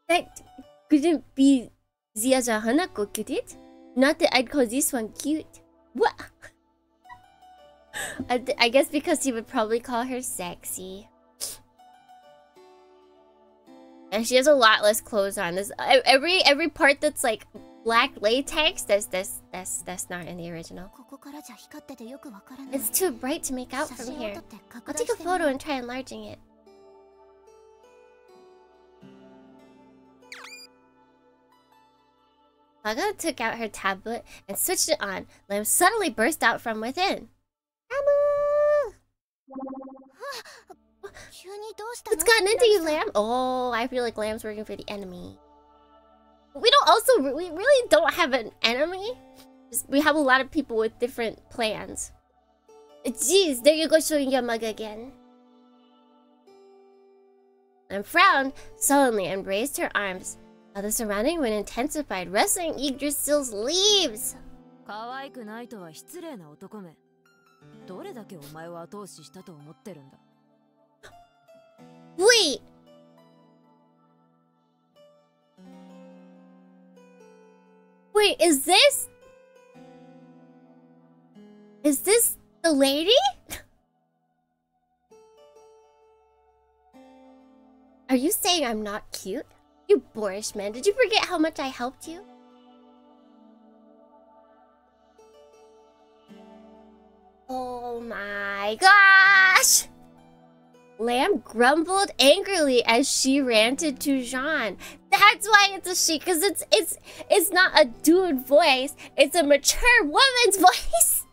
That couldn't be Ziaja Hanako, could it? Not that I'd call this one cute. What? I guess because he would probably call her sexy. And she has a lot less clothes on. This every part that's like black latex, that's not in the original. It's too bright to make out from here. I'll take a photo and try enlarging it. Saga took out her tablet and switched it on. Lamb suddenly burst out from within. Amu! What's gotten into you, Lamb? Oh, I feel like Lamb's working for the enemy. We really don't have an enemy. We have a lot of people with different plans. Jeez, there you go showing your mug again. Lamb frowned sullenly and raised her arms. Now the surrounding wind intensified, rustling Yggdrasil's leaves. Wait! Wait, is this the lady? Are you saying I'm not cute? You boorish man, did you forget how much I helped you? Oh my gosh! Lamb grumbled angrily as she ranted to Jean. That's why it's a she, because it's not a dude voice, it's a mature woman's voice.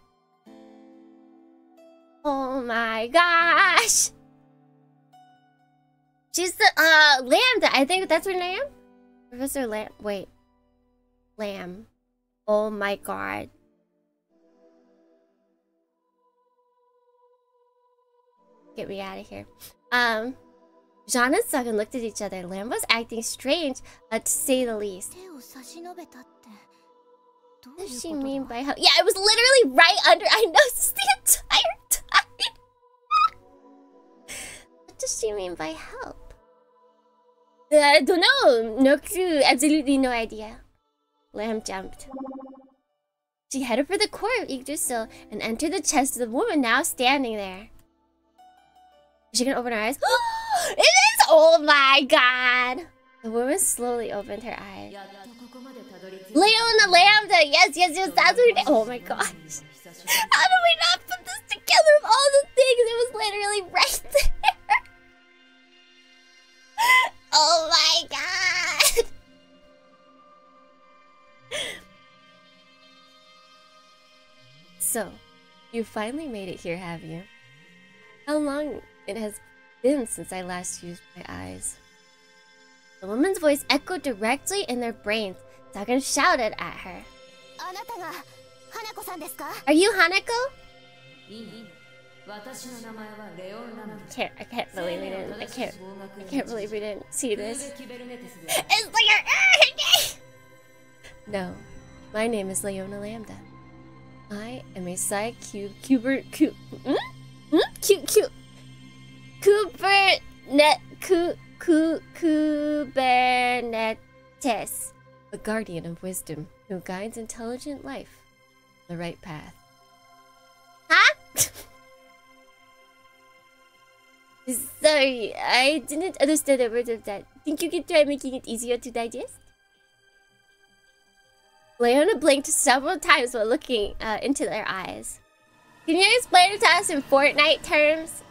Oh my gosh. She's the Lamb. I think that's her name. Professor Lamb. Wait. Lamb. Oh my god. Get me out of here. Jean and Sagan looked at each other. Lamb was acting strange, to say the least. What does she mean by how? Yeah, it was literally right under. I noticed the entire time. What does she mean by help? I don't know. No clue. Absolutely no idea. Lamb jumped. She headed for the core of Yggdrasil and entered the chest of the woman now standing there. She can open her eyes. It is! Oh my god! The woman slowly opened her eyes. Leona Lambda! Yes, that's her name. Oh my gosh. How do we not put this together of all the things? It was literally right there. Oh my god! So, you finally made it here, have you? How long it has been since I last used my eyes. The woman's voice echoed directly in their brains. Sagan shouted at her. Are you Hanako? I can't believe we didn't. I can't believe we didn't see this. It's like her. No, my name is Leona Lambda. I am a Kubernetes, the guardian of wisdom who guides intelligent life on the right path. Huh? Sorry, I didn't understand the words of that. Think you could try making it easier to digest? Leona blinked several times while looking into their eyes. Can you explain it to us in Fortnite terms?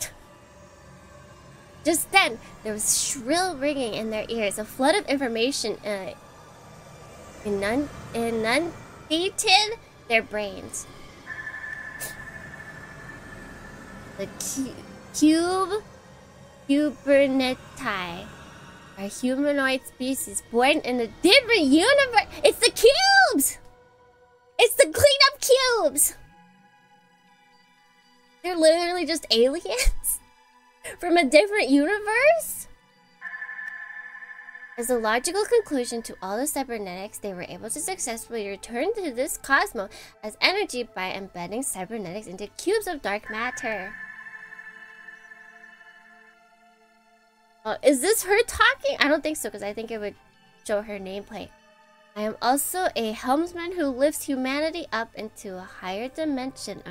Just then, there was shrill ringing in their ears. A flood of information inundated their brains. The Cuberneti are humanoid species born in a different universe. It's the cubes! It's the cleanup cubes! They're literally just aliens from a different universe? As a logical conclusion to all the cybernetics, they were able to successfully return to this cosmos as energy by embedding cybernetics into cubes of dark matter. Is this her talking? I don't think so, because I think it would show her nameplate. I am also a helmsman who lifts humanity up into a higher dimension.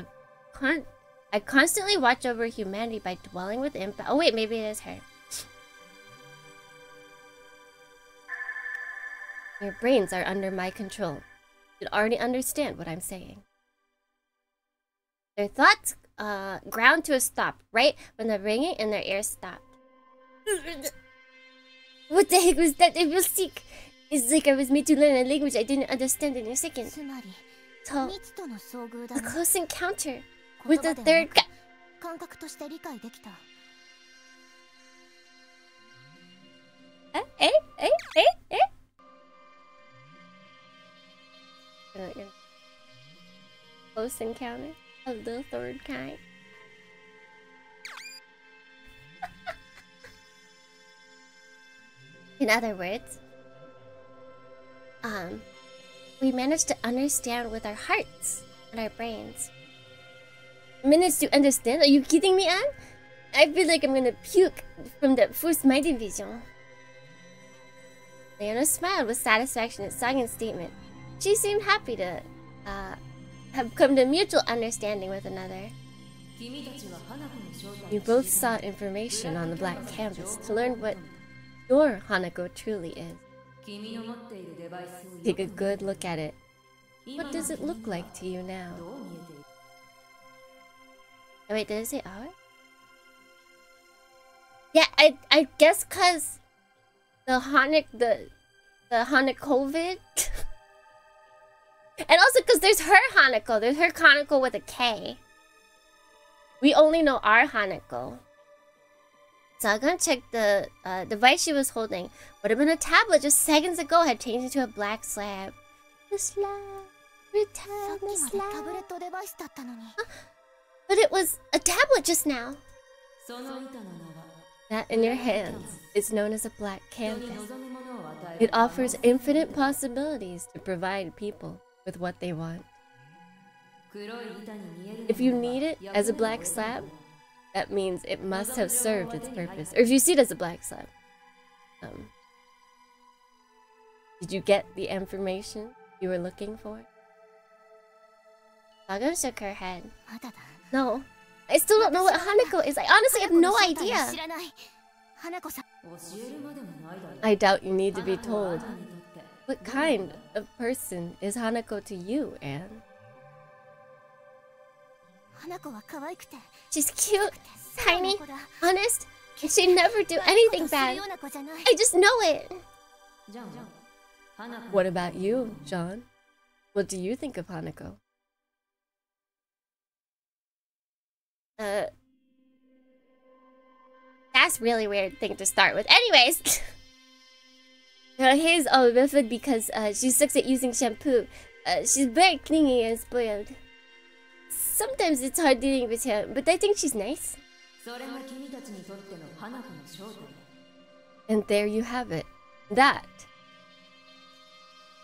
I constantly watch over humanity by dwelling within... Oh wait, maybe it is her. Your brains are under my control. You already understand what I'm saying. Their thoughts ground to a stop right when the ringing in their ears stopped. What the heck was that? I feel sick. It's like I was made to learn a language I didn't understand in a second. So, a close encounter with the third guy. Close encounter of the third kind. In other words, we managed to understand with our hearts and our brains. Managed to understand? Are you kidding me, Anne? I feel like I'm gonna puke from the first mighty vision. Leona smiled with satisfaction at Sagan's statement. She seemed happy to have come to mutual understanding with another. You both sought information on the black canvas to learn what your Hanako truly is. Take a good look at it. What does it look like to you now? Oh, wait, did it say our? Yeah, I guess cause the Hanakovid. And also because there's her Hanako. There's her Hanako with a K. We only know our Hanako. Sagan checked the device she was holding. Would have been a tablet just seconds ago had changed into a black slab. The slab. Return the slab. But it was a tablet just now. That in your hands is known as a black canvas. It offers infinite possibilities to provide people with what they want. If you need it as a black slab, that means it must have served its purpose. Or if you see it as a black slab. Did you get the information you were looking for? Saga shook her head. No. I still don't know what Hanako is. I honestly have no idea. I doubt you need to be told. What kind of person is Hanako to you, Anne? She's cute, tiny, honest, and she'd never do anything bad. I just know it. What about you, John? What do you think of Hanako? That's really weird thing to start with. Anyways, his method because she sucks at using shampoo. She's very clingy and spoiled. Sometimes it's hard dealing with her, but I think she's nice. And there you have it. That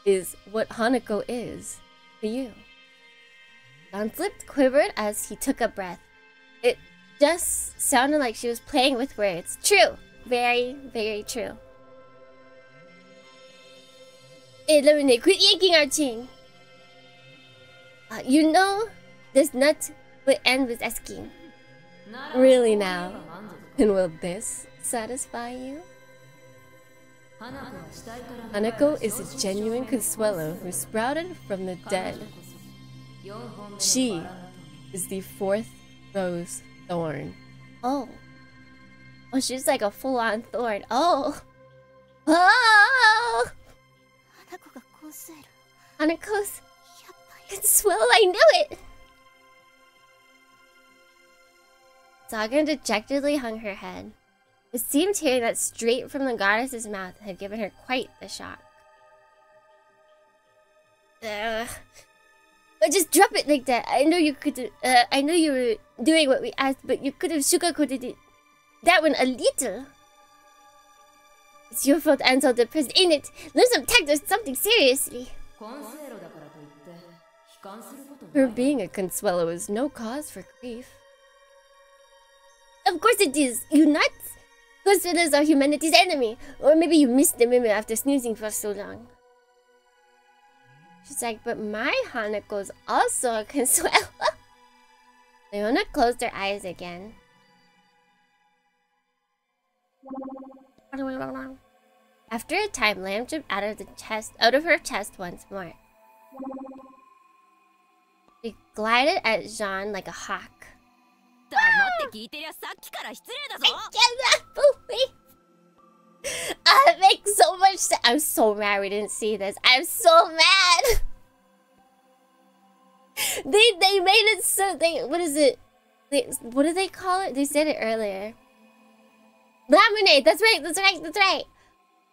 is what Hanako is to you. John's lips quivered as he took a breath. It just sounded like she was playing with words. True. Very, very true. Hey, Lemonade, quit yanking our chain. You know, this nut would end with asking. Really now? And will this satisfy you? Hanako is a genuine Consuelo who sprouted from the dead. She is the 4th rose thorn. Oh. Oh, she's like a full-on thorn. Oh. Oh! Hanako's Consuelo, I knew it! Saga dejectedly hung her head. It seemed hearing that straight from the goddess's mouth had given her quite the shock. But just drop it like that. I know you could. I know you were doing what we asked, but you could have sugarcoated it. That one a little. It's your fault I'm so depressed, ain't it? Learn some tact or something seriously. Her being a Consuelo is no cause for grief. Of course it is. You nuts? Consuelos are humanity's enemy. Or maybe you missed the memo after snoozing for so long. She's like, but my Hanako's also a Consuelo. Leona closed her eyes again. After a time, Lamb jumped out of her chest once more. She glided at Jean like a hawk. I cannot believe it makes so much sense. I'm so mad we didn't see this. I'm so mad. They made it so what is it? What do they call it? They said it earlier. Laminate. That's right. That's right. That's right.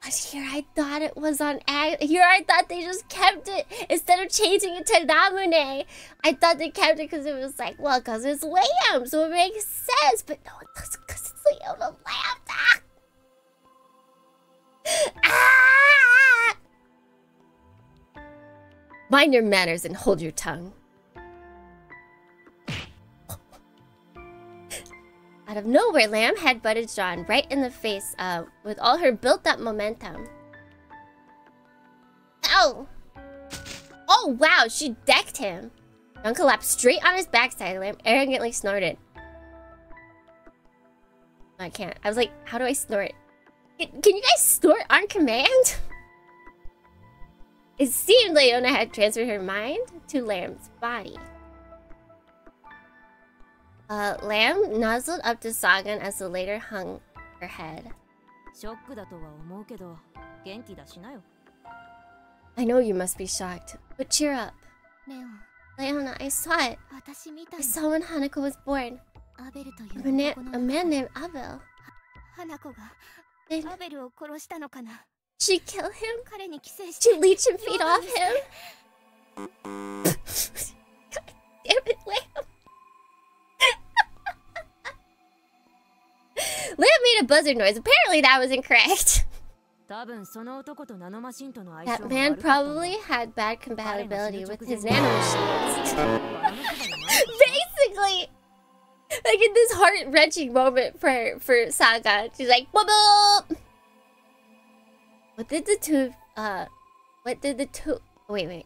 But here I thought it was on here I thought they just kept it instead of changing it to Lamune. I thought they kept it because it was like, well, because it's Lamb, so it makes sense. But no, it doesn't because it's Leona Lamb. Ah! Mind your manners and hold your tongue. Out of nowhere, Lamb had butted John right in the face with all her built-up momentum. Ow! Oh, wow, she decked him. John collapsed straight on his backside. Lamb arrogantly snorted. I can't. I was like, how do I snort? Can you guys snort on command? It seemed Leona had transferred her mind to Lamb's body. Lamb nuzzled up to Sagan as the latter hung her head. I know you must be shocked, but cheer up. Leona, I saw it. I saw when Hanako was born. A man named Abel. Did she kill him? She leech and feed off him? God damn it, Lamb. Lamb made a buzzard noise. Apparently that was incorrect. That man probably had bad compatibility with his nanomachines. Basically! Like in this heart-wrenching moment for Saga. She's like, boop boop! What did the two... Wait.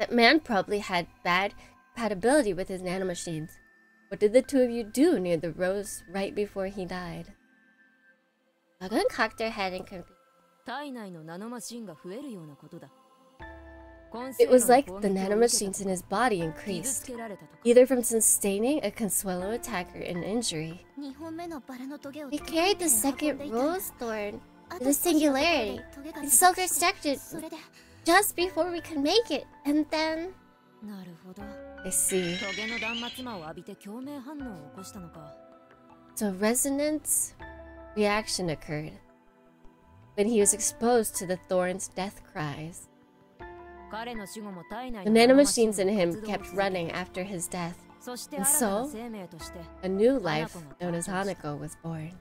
That man probably had bad compatibility with his nanomachines. What did the two of you do near the rose right before he died? Saga cocked her head and confused. It was like the nanomachines in his body increased, either from sustaining a Consuelo attack or an injury. He carried the second rose thorn to the singularity. He self-destructed just before we could make it, and then... I see. So resonance reaction occurred when he was exposed to the thorn's death cries. The nanomachines in him kept running after his death, and so a new life known as Hanako was born.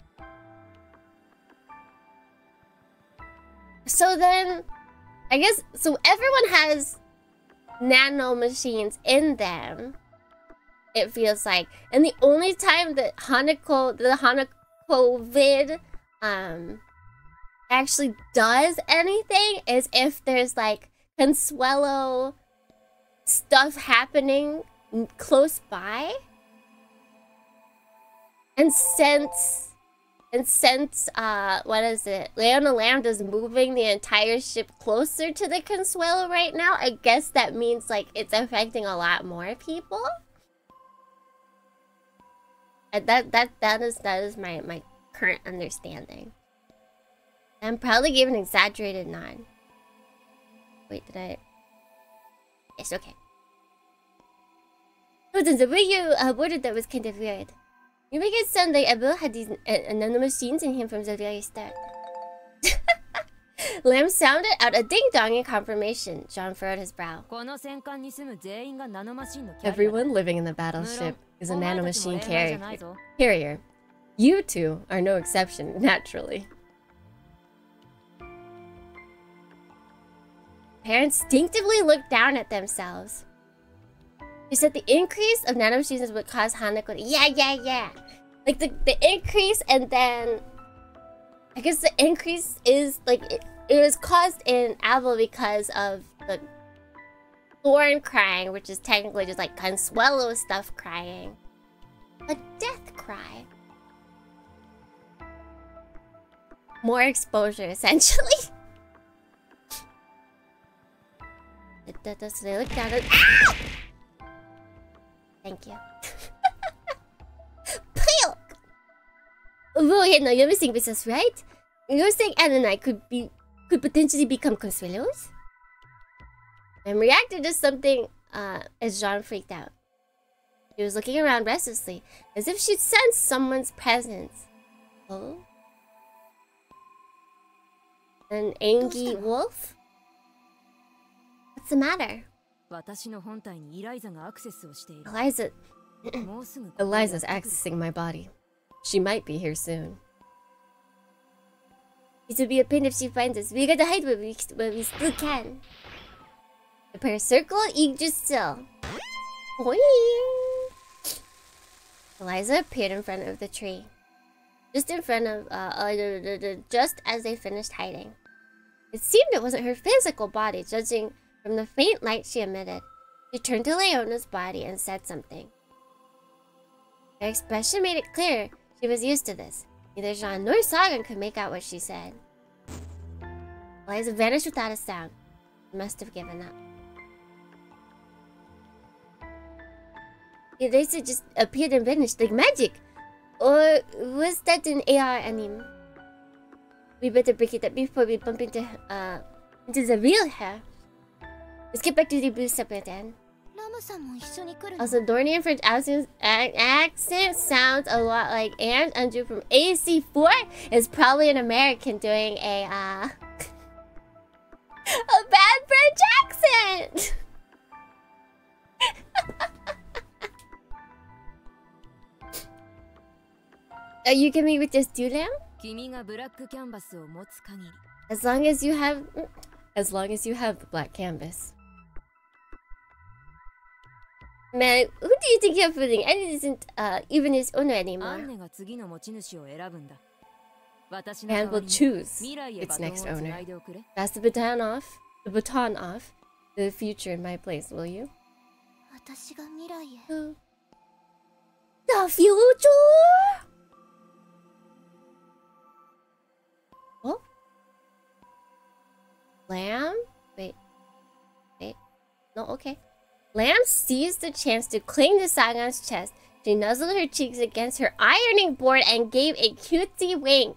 So then, I guess, so everyone has nanomachines in them, it feels like. And the only time that the Hanako-vid actually does anything is if there's like Consuelo stuff happening close by. And since And since, what is it? Leona Land is moving the entire ship closer to the Consuelo right now, I guess that means, like, it's affecting a lot more people? That is my current understanding. I'm probably giving an exaggerated nod. Wait, did I? Yes, okay. Oh, the way you worded that was kind of weird. You make it sound like Abel had these nanomachines in him from the very start. Lamb sounded out a ding-dong in confirmation. John furrowed his brow. Everyone living in the battleship is a nanomachine carrier. You two are no exception, naturally. Parents instinctively looked down at themselves. He said the increase of nanomachines would cause Hanako to... Yeah. Like, the increase, and then... I guess the increase is, like... It was caused in Abel because of the Thorn crying, which is technically just, like, Consuelo stuff crying. A death cry. More exposure, essentially. So they look down at... Ah! Thank you. Oh, yeah, no, you're missing business, right? You're saying Anne and I could potentially become Consuelos? And reacted to something as Jean freaked out. She was looking around restlessly, as if she'd sensed someone's presence. Oh? An angry wolf? What's the matter? Eliza's accessing my body. She might be here soon. It would be a pain if she finds us. We gotta hide where we still can. The pair circle, eager still. Boing! Eliza appeared in front of the tree. Just in front of, just as they finished hiding. It seemed it wasn't her physical body, judging from the faint light she emitted. She turned to Leona's body and said something. Her expression made it clear she was used to this. Neither Jean nor Sagan could make out what she said. Eliza vanished without a sound. She must have given up. Eliza just appeared and vanished like magic. Or was that an AR anime? We better break it up before we bump into the real her. Let's get back to the blue subway then. Also, Dohrnii in French accent sounds a lot like Aunt Andrew from AC4 is probably an American doing a bad French accent. Are you coming with just two lamb? As long as you have the black canvas. Man, who do you think you're fooling? And it isn't even his owner anymore. Man will choose its next owner. Pass the baton off to the future in my place, will you? The future? Oh? Lamb? Wait. No, okay. Lamb seized the chance to cling to Sagan's chest. She nuzzled her cheeks against her ironing board and gave a cutesy wink.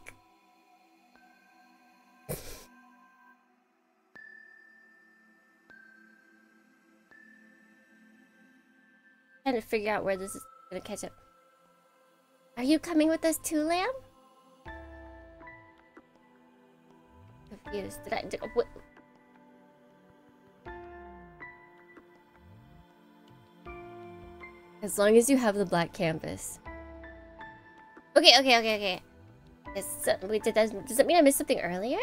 Trying to figure out where this is gonna catch up. Are you coming with us too, Lamb? Confused. What? As long as you have the black canvas. Okay. Wait, does that mean I missed something earlier?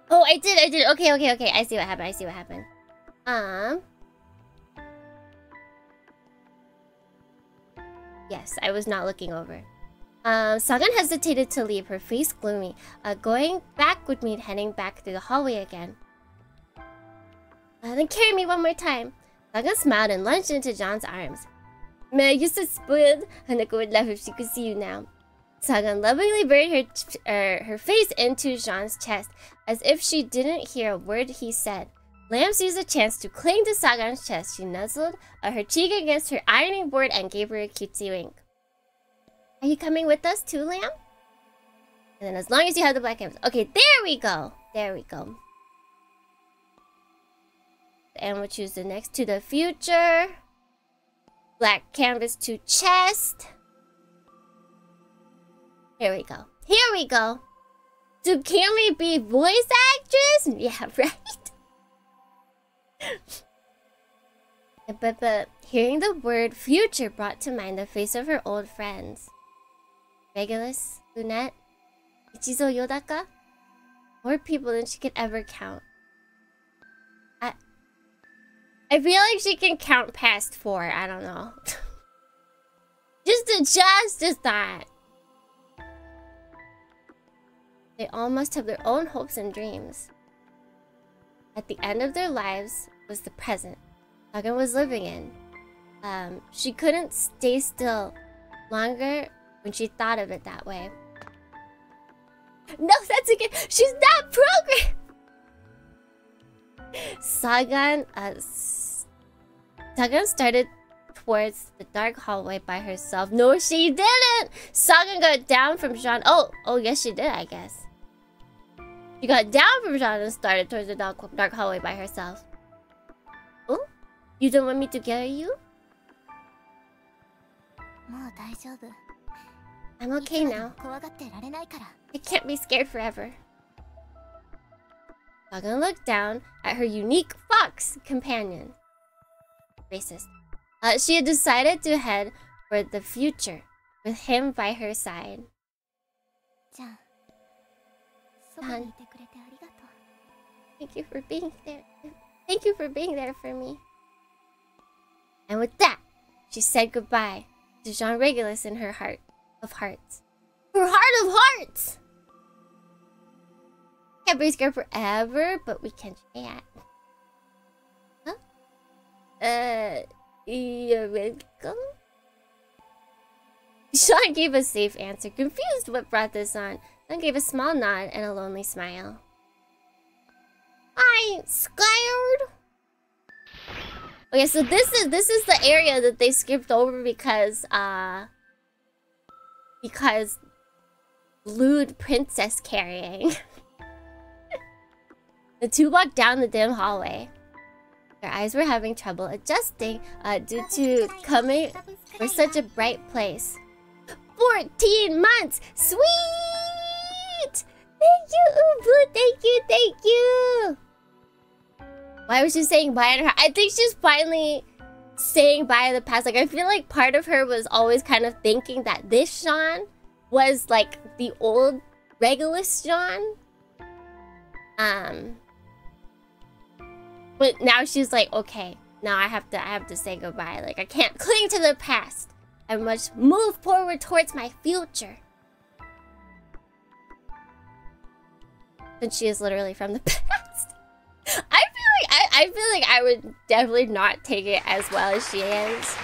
Oh, I did. Okay. I see what happened. Yes, I was not looking over. Sagan hesitated to leave, her face gloomy. Going back would mean heading back through the hallway again. Then carry me one more time. Sagan smiled and lunged into John's arms. Man, you're so spoiled. Hanako would laugh if she could see you now. Sagan lovingly buried her face into Jean's chest, as if she didn't hear a word he said. Lam seized the chance to cling to Sagan's chest. She nuzzled her cheek against her ironing board and gave her a cutesy wink. Are you coming with us too, Lam? And then as long as you have the black canvas. Okay, there we go. There we go. And we'll choose the next to the future. Black canvas to chest. Here we go. Here we go. Tsukimi B voice actress? Yeah, right? But hearing the word future brought to mind the face of her old friends. Regulus, Lunette, Ichizo Yodaka. More people than she could ever count. I feel like she can count past 4. I don't know. just that. They all must have their own hopes and dreams. At the end of their lives was the present Sagan was living in. She couldn't stay still longer when she thought of it that way. No, that's again. She's not programmed. Sagan started towards the dark hallway by herself. No, she didn't. Sagan got down from Jean. Oh, yes, she did. I guess she got down from Jean and started towards the dark hallway by herself. Oh, you don't want me to carry you? I'm okay now. I can't be scared forever. Sagan looked down at her unique fox companion. Racist. She had decided to head for the future with him by her side. Thank you for being there. Thank you for being there for me. And with that, she said goodbye to Jean Regulus in her heart of hearts. Her heart of hearts! Can't be scared forever, but we can chat. Huh? You're welcome? Sean gave a safe answer, confused what brought this on. Then gave a small nod and a lonely smile. I ain't scared. Okay, so this is the area that they skipped over because lewd princess carrying. The two walked down the dim hallway. Their eyes were having trouble adjusting due to coming for such a bright place. 14 months! Sweet! Thank you, Ubu! Thank you! Why was she saying bye to her? I think she's finally saying bye to the past. Like, I feel like part of her was always kind of thinking that this Sean was like the old Regulus Sean. But now she's like, okay, now I have to say goodbye. Like, I can't cling to the past. I must move forward towards my future. And she is literally from the past. I feel like I would definitely not take it as well as she is.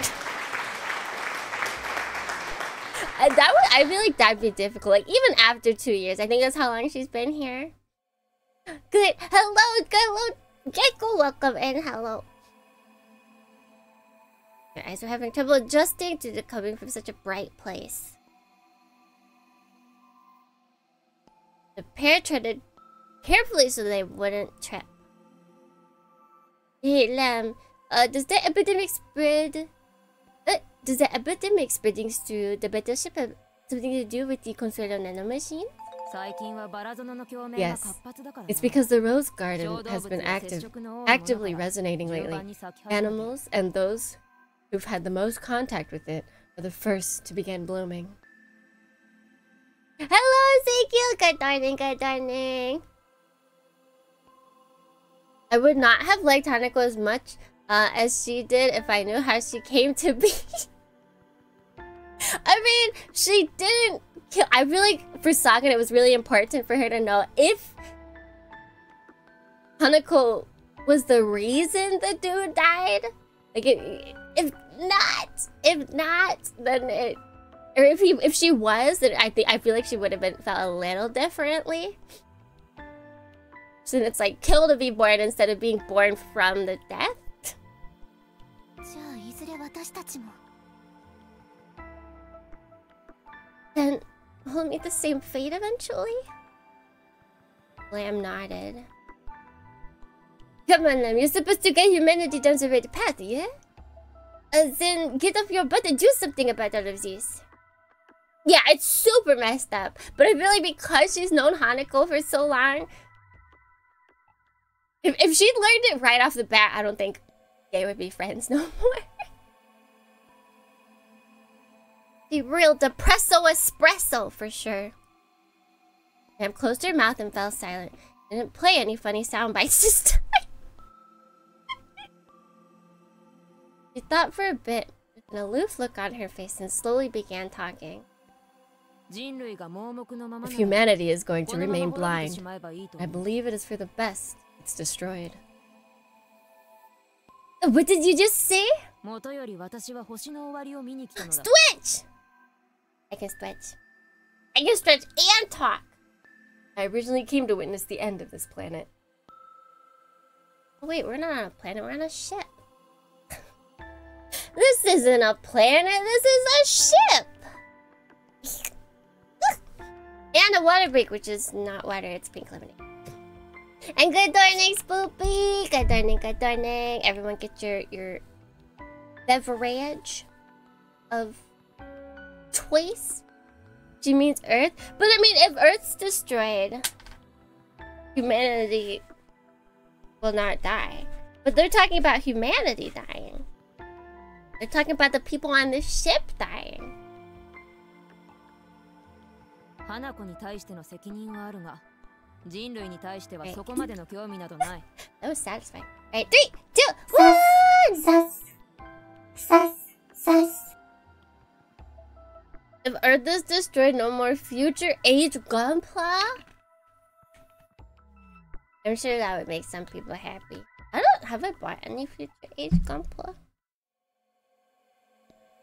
I feel like that'd be difficult. Like, even after 2 years. I think that's how long she's been here. Good. Hello. Gecko, welcome and hello. Your eyes were having trouble adjusting to the coming from such a bright place. The pair treaded carefully so they wouldn't trip. Hey, Lam, does the epidemic spread? Does the epidemic spreading through the battleship have something to do with the Consuelo nanomachine? Yes, it's because the Rose Garden has been actively resonating lately. Animals and those who've had the most contact with it are the first to begin blooming. Hello, Ezekiel! Good morning. I would not have liked Hanako as much as she did if I knew how she came to be. I mean, she didn't kill. I feel like for Sagan, it was really important for her to know if Hanako was the reason the dude died. Like, if If not, then it... Or if she was, then I feel like she would have felt a little differently. So it's like kill to be born instead of being born from the death. Then we'll meet the same fate eventually. Lamb nodded. Come on, Lamb. You're supposed to get humanity down the right path, yeah? Then get off your butt and do something about all of this. Yeah, it's super messed up. But I feel like because she's known Hanako for so long, if she'd learned it right off the bat, I don't think they would be friends no more. The real depresso espresso for sure. Lamb closed her mouth and fell silent. Didn't play any funny sound bites this time. She thought for a bit, with an aloof look on her face, and slowly began talking. If humanity is going to remain blind, I believe it is for the best it's destroyed. What did you just say? Stretch! I can stretch. I can stretch and talk! I originally came to witness the end of this planet. Oh wait, we're not on a planet, we're on a ship. This isn't a planet, this is a ship! And a water break, which is not water, it's pink lemonade. And good Dohrnii, Spoopy! Good Dohrnii, good Dohrnii. Everyone get your beverage of choice. She means Earth. But I mean, if Earth's destroyed, humanity will not die. But they're talking about humanity dying. They're talking about the people on this ship dying. That was satisfying. Alright, 3, 2, 1! Sus. Sus. Sus. If Earth is destroyed, no more future age gunpla? I'm sure that would make some people happy. Have I bought any future age gunpla?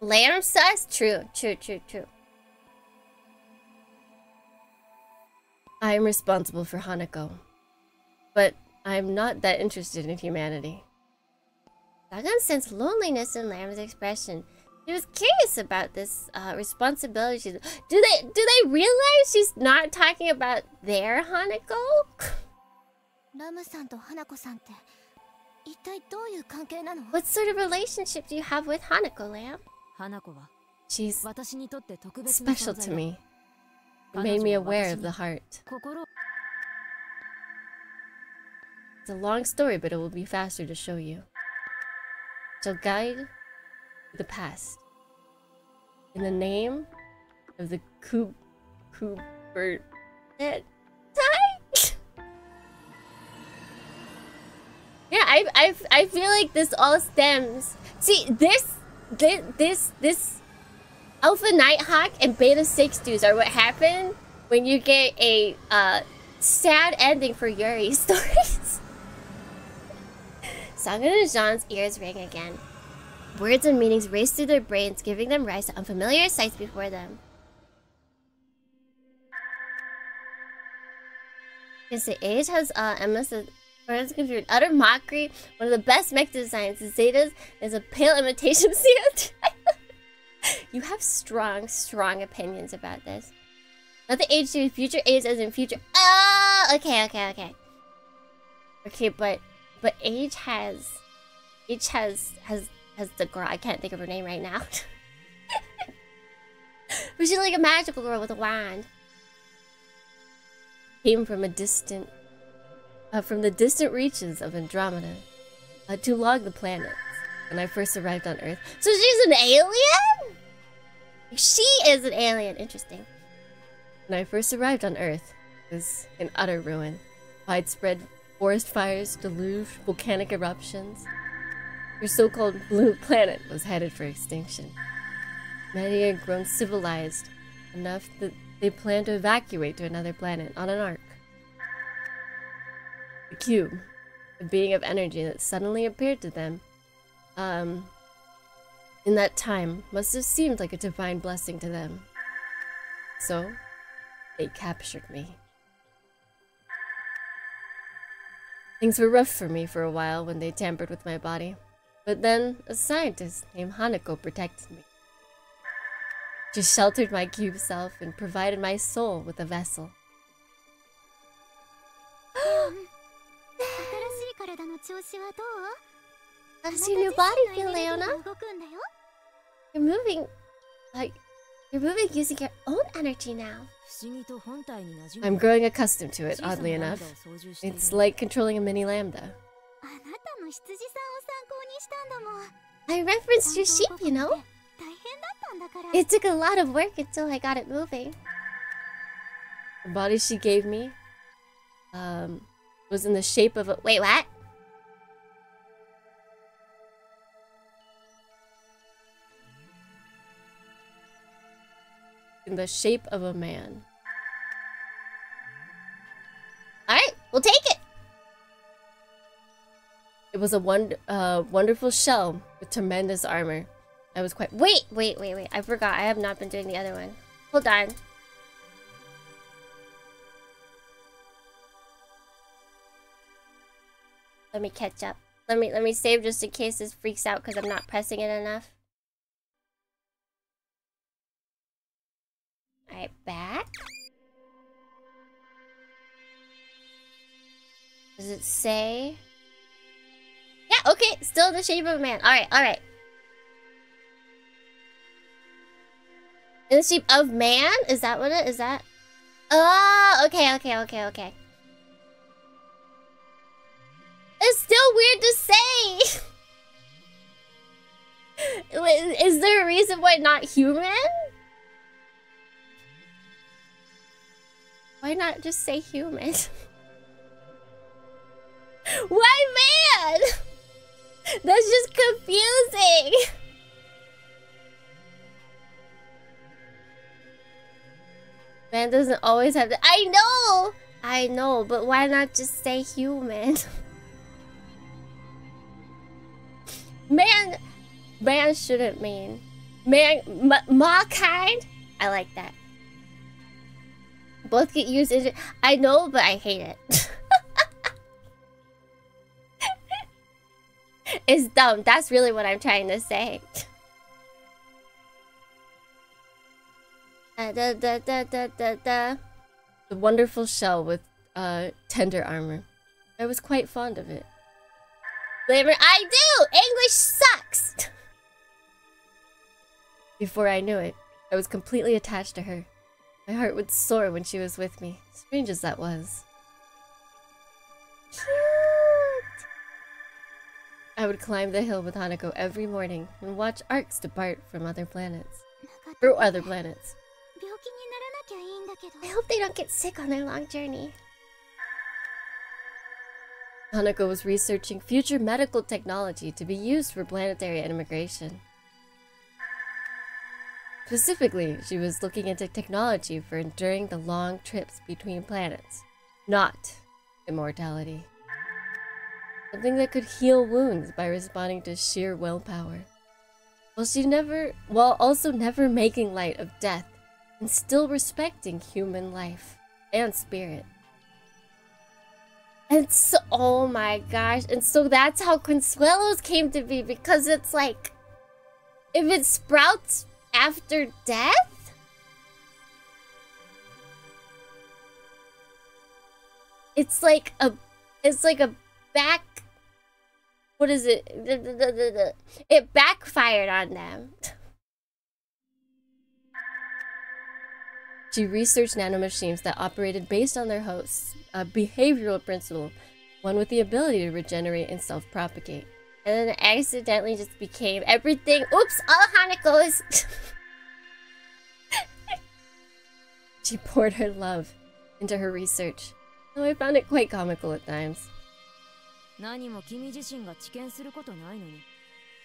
LAM sus? True. I am responsible for Hanako, but I am not that interested in humanity. Dagon sensed loneliness in Lamb's expression. She was curious about this responsibility. Do they realize she's not talking about their Hanako? What sort of relationship do you have with Hanako, Lamb? She's special to me. It made me aware of the heart. It's a long story, but it will be faster to show you. Shall guide the past. In the name of the Cooper type? Yeah, I feel like this all stems. See, this Alpha-Nighthawk and Beta-Sixdouze are what happen when you get a sad ending for Yuri stories. Saga and Jean's ears rang again. Words and meanings raced through their brains, giving them rise to unfamiliar sights before them. Because the age has Emma's computer utter mockery. One of the best mech designs. Zeta's is a pale imitation of CO2. You have strong opinions about this. Not the age to future age as in future. Oh, okay. Okay, but age has the girl. I can't think of her name right now. But she's like a magical girl with a wand. Came from a distant, from the distant reaches of Andromeda, to log the planets when I first arrived on Earth. So she's an alien? She is an alien. Interesting. When I first arrived on Earth, it was in utter ruin. Widespread forest fires, deluge, volcanic eruptions. Your so-called blue planet was headed for extinction. Many had grown civilized enough that they planned to evacuate to another planet on an ark. The cube, a being of energy that suddenly appeared to them, in that time must have seemed like a divine blessing to them. So, they captured me. Things were rough for me for a while when they tampered with my body. But then, a scientist named Hanako protected me. She sheltered my cube self and provided my soul with a vessel. How's your new body feel, Leona? You're moving using your own energy now. I'm growing accustomed to it, oddly enough. It's like controlling a mini lambda. I referenced your sheep, you know? It took a lot of work until I got it moving. The body she gave me was in the shape of a— wait, what? In the shape of a man. Alright, we'll take it! It was a wonderful shell with tremendous armor. I was quite— wait! I forgot. I have not been doing the other one. Hold on. Let me catch up. Let me save just in case this freaks out because I'm not pressing it enough. Alright, back. Does it say? Yeah, okay, still the shape of a man. Alright. In the shape of man? Is that what it is? That? Oh, okay. It's still weird to say. Is there a reason why not human? Why not just say human? Why man? That's just confusing. Man doesn't always have to— I know, but why not just say human? Man shouldn't mean ma kind. I like that. Both get used in— I know, but I hate it. It's dumb. That's really what I'm trying to say. The wonderful shell with tender armor. I was quite fond of it. Flavor— I do! English sucks! Before I knew it, I was completely attached to her. My heart would soar when she was with me, strange as that was. Cute! I would climb the hill with Hanako every morning and watch arcs depart from other planets. I hope they don't get sick on their long journey. Hanako was researching future medical technology to be used for planetary immigration. Specifically, she was looking into technology for enduring the long trips between planets, not immortality. Something that could heal wounds by responding to sheer willpower. While also never making light of death and still respecting human life and spirit. And so— oh my gosh. And so that's how Consuelos came to be, because it's like, if it sprouts after death? It's like a back— what is it? It backfired on them. She researched nanomachines that operated based on their hosts, a behavioral principle, one with the ability to regenerate and self-propagate. And then it accidentally just became everything— oops! All Hanako is— She poured her love into her research, though I found it quite comical at times. You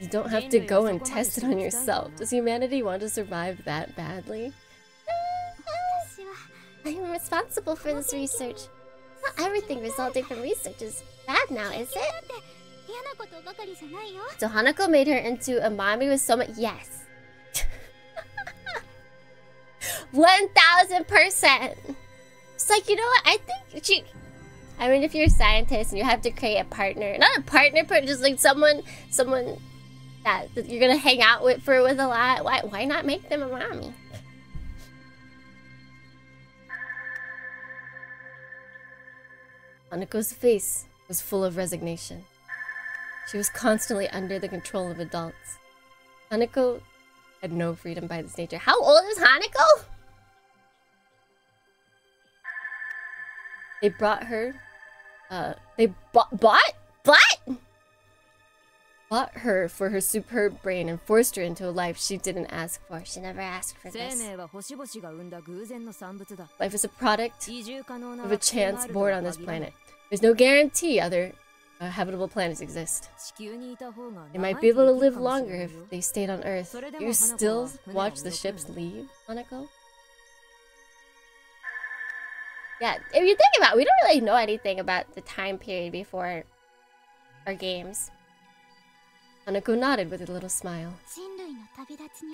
don't have to go and test it on yourself. Does humanity want to survive that badly? I'm responsible for this research. Not everything resulting from research is bad now, is it? So Hanako made her into a mommy with so much. Yes. 1000%. It's like, you know what? I think she. I mean, if you're a scientist and you have to create a partner, not a partner, but just like someone that you're gonna hang out with a lot. Why not make them a mommy? Hanako's face was full of resignation. She was constantly under the control of adults. Hanako had no freedom by this nature. How old is Hanako? They brought her. They bought her for her superb brain and forced her into a life she didn't ask for. She never asked for this. Life is a product of a chance born on this planet. There's no guarantee other habitable planets exist. They might be able to live longer if they stayed on Earth. You still watch the ships leave, Hanako? Yeah, if you think about it, we don't really know anything about the time period before our games. Hanako nodded with a little smile.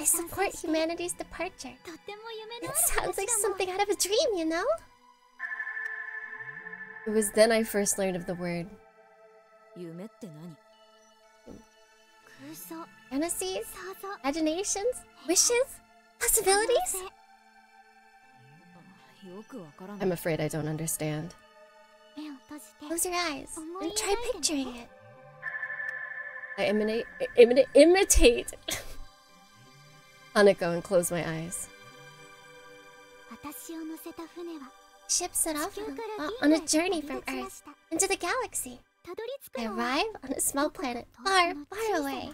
I support humanity's departure. It sounds like something out of a dream, you know? It was then I first learned of the word. Fantasies? Imaginations? Wishes? Possibilities? I'm afraid I don't understand. Close your eyes and try picturing it. I imitate Hanako and close my eyes. Ship set off on a journey from Earth into the galaxy. I arrive on a small planet far, far away.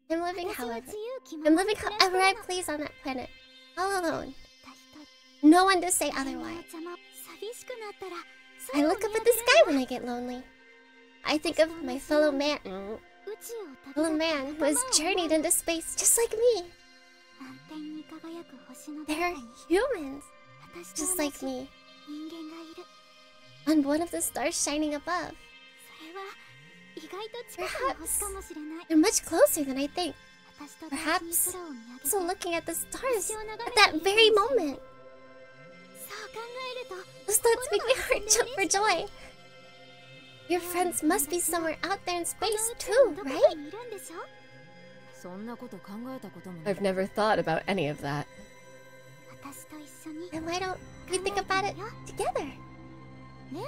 I'm living however I please on that planet, all alone. No one to say otherwise. I look up at the sky when I get lonely. I think of my fellow man who has journeyed into space just like me. They're humans, just like me. On one of the stars shining above. Perhaps they're much closer than I think. Perhaps also looking at the stars at that very moment. Those thoughts make my heart jump for joy. Your friends must be somewhere out there in space too, right? I've never thought about any of that. Then why don't we think about it together?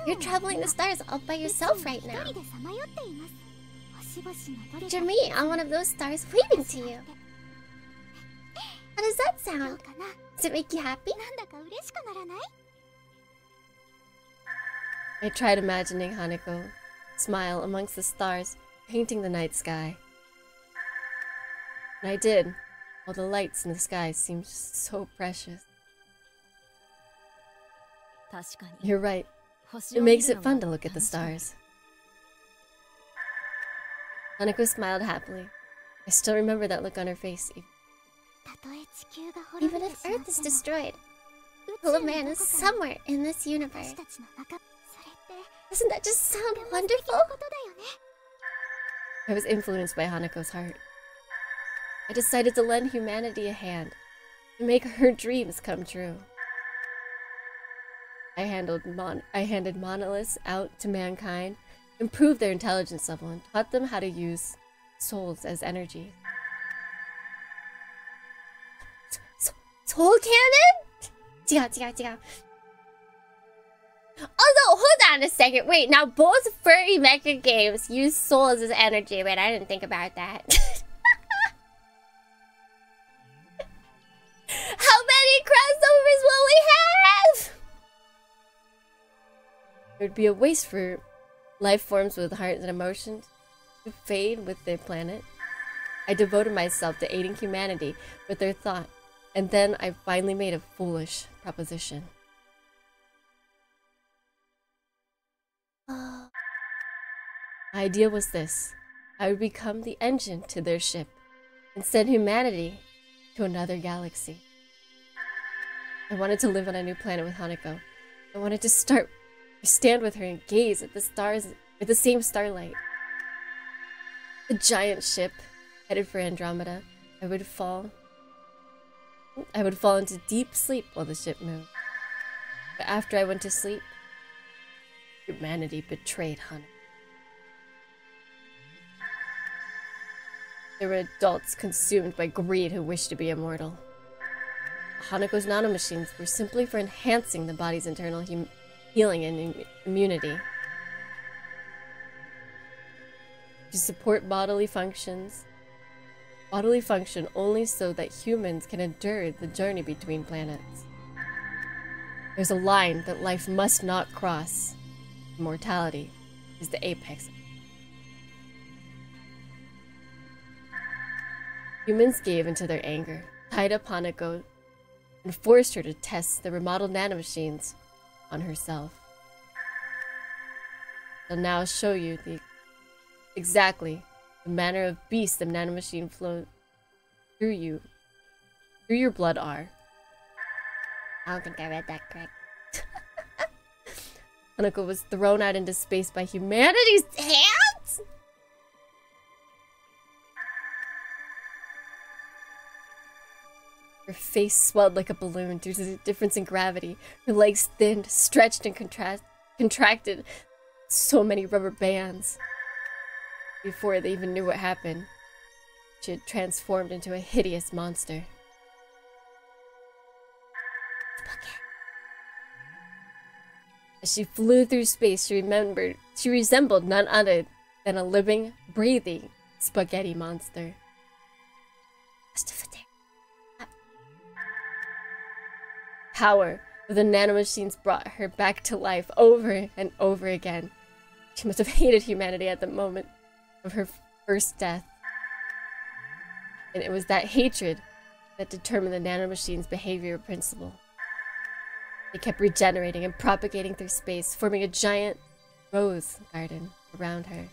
You're traveling the stars all by yourself right now. Picture me on one of those stars waving to you. How does that sound? Does it make you happy? I tried imagining Hanako smile amongst the stars, painting the night sky. And I did, while the lights in the sky seemed so precious. You're right. It makes it fun to look at the stars. Hanako smiled happily. I still remember that look on her face. Even if Earth is destroyed, Little Man is somewhere in this universe. Doesn't that just sound wonderful? I was influenced by Hanako's heart. I decided to lend humanity a hand, to make her dreams come true. I handed monoliths out to mankind, improved their intelligence level, and taught them how to use souls as energy. Soul cannon? Although, hold on a second. Wait, now both furry mecha games use souls as energy. Wait, I didn't think about that. How many crossovers will we have? It would be a waste for life forms with hearts and emotions to fade with their planet. I devoted myself to aiding humanity with their thought, and then I finally made a foolish proposition. My idea was this. I would become the engine to their ship and send humanity to another galaxy. I wanted to live on a new planet with Hanako. I wanted to stand with her and gaze at the stars with the same starlight. A giant ship headed for Andromeda. I would fall into deep sleep while the ship moved. But after I went to sleep, humanity betrayed Hanako. There were adults consumed by greed who wished to be immortal. Hanako's nanomachines were simply for enhancing the body's internal healing and immunity. To support bodily function only so that humans can endure the journey between planets. There's a line that life must not cross. Immortality is the apex. Humans gave into their anger, tied up Hanako, and forced her to test the remodeled nanomachines on herself. I'll now show you exactly the manner of beast the nanomachine flow through your blood are. I don't think I read that correct. Hanako was thrown out into space by humanity's hands? Her face swelled like a balloon due to the difference in gravity. Her legs thinned, stretched, and contracted. So many rubber bands. Before they even knew what happened, she had transformed into a hideous monster. As she flew through space, she resembled none other than a living, breathing spaghetti monster. Power of the nanomachines brought her back to life over and over again. She must have hated humanity at the moment of her first death. And it was that hatred that determined the nanomachine's behavior principle. They kept regenerating and propagating through space, forming a giant rose garden around her.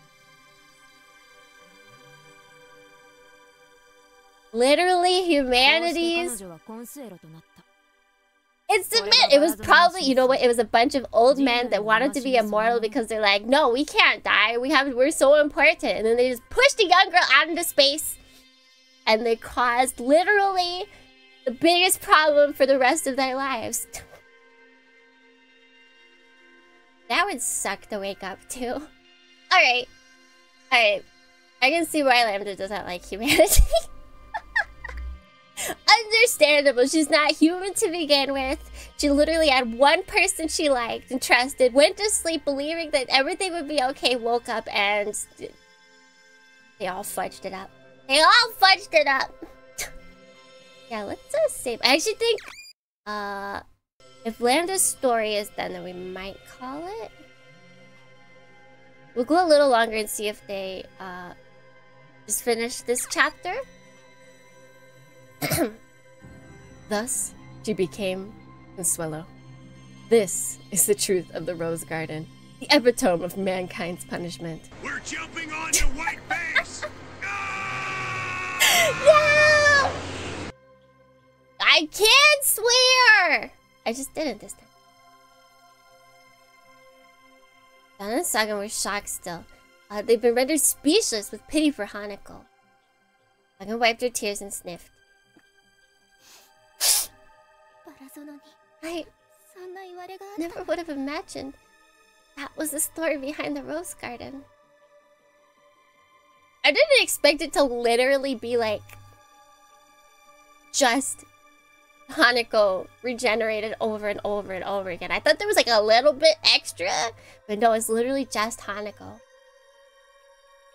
Literally, humanity's... It was probably, you know what, it was a bunch of old men that wanted to be immortal because they're like, no, we can't die, we're so important. And then they just pushed a young girl out into space. And they caused, literally, the biggest problem for the rest of their lives. That would suck to wake up to. Alright. Alright. I can see why Lambda doesn't like humanity. Understandable. She's not human to begin with. She literally had one person she liked and trusted, went to sleep believing that everything would be okay, woke up, and they all fudged it up. They all fudged it up. Yeah, let's save. I actually think if Lambda's story is done, then we might call it. We'll go a little longer and see if they just finish this chapter. Thus, she became Consuelo. This is the truth of the Rose Garden, the epitome of mankind's punishment. We're jumping on your white base! No! I can't swear! I just didn't this time. Don and Sagan were shocked still. They've been rendered speechless with pity for Hanako. Sagan wiped her tears and sniffed. I never would have imagined that was the story behind the Rose Garden. I didn't expect it to literally be like just Hanako regenerated over and over and over again. I thought there was like a little bit extra, but no, it's literally just Hanako.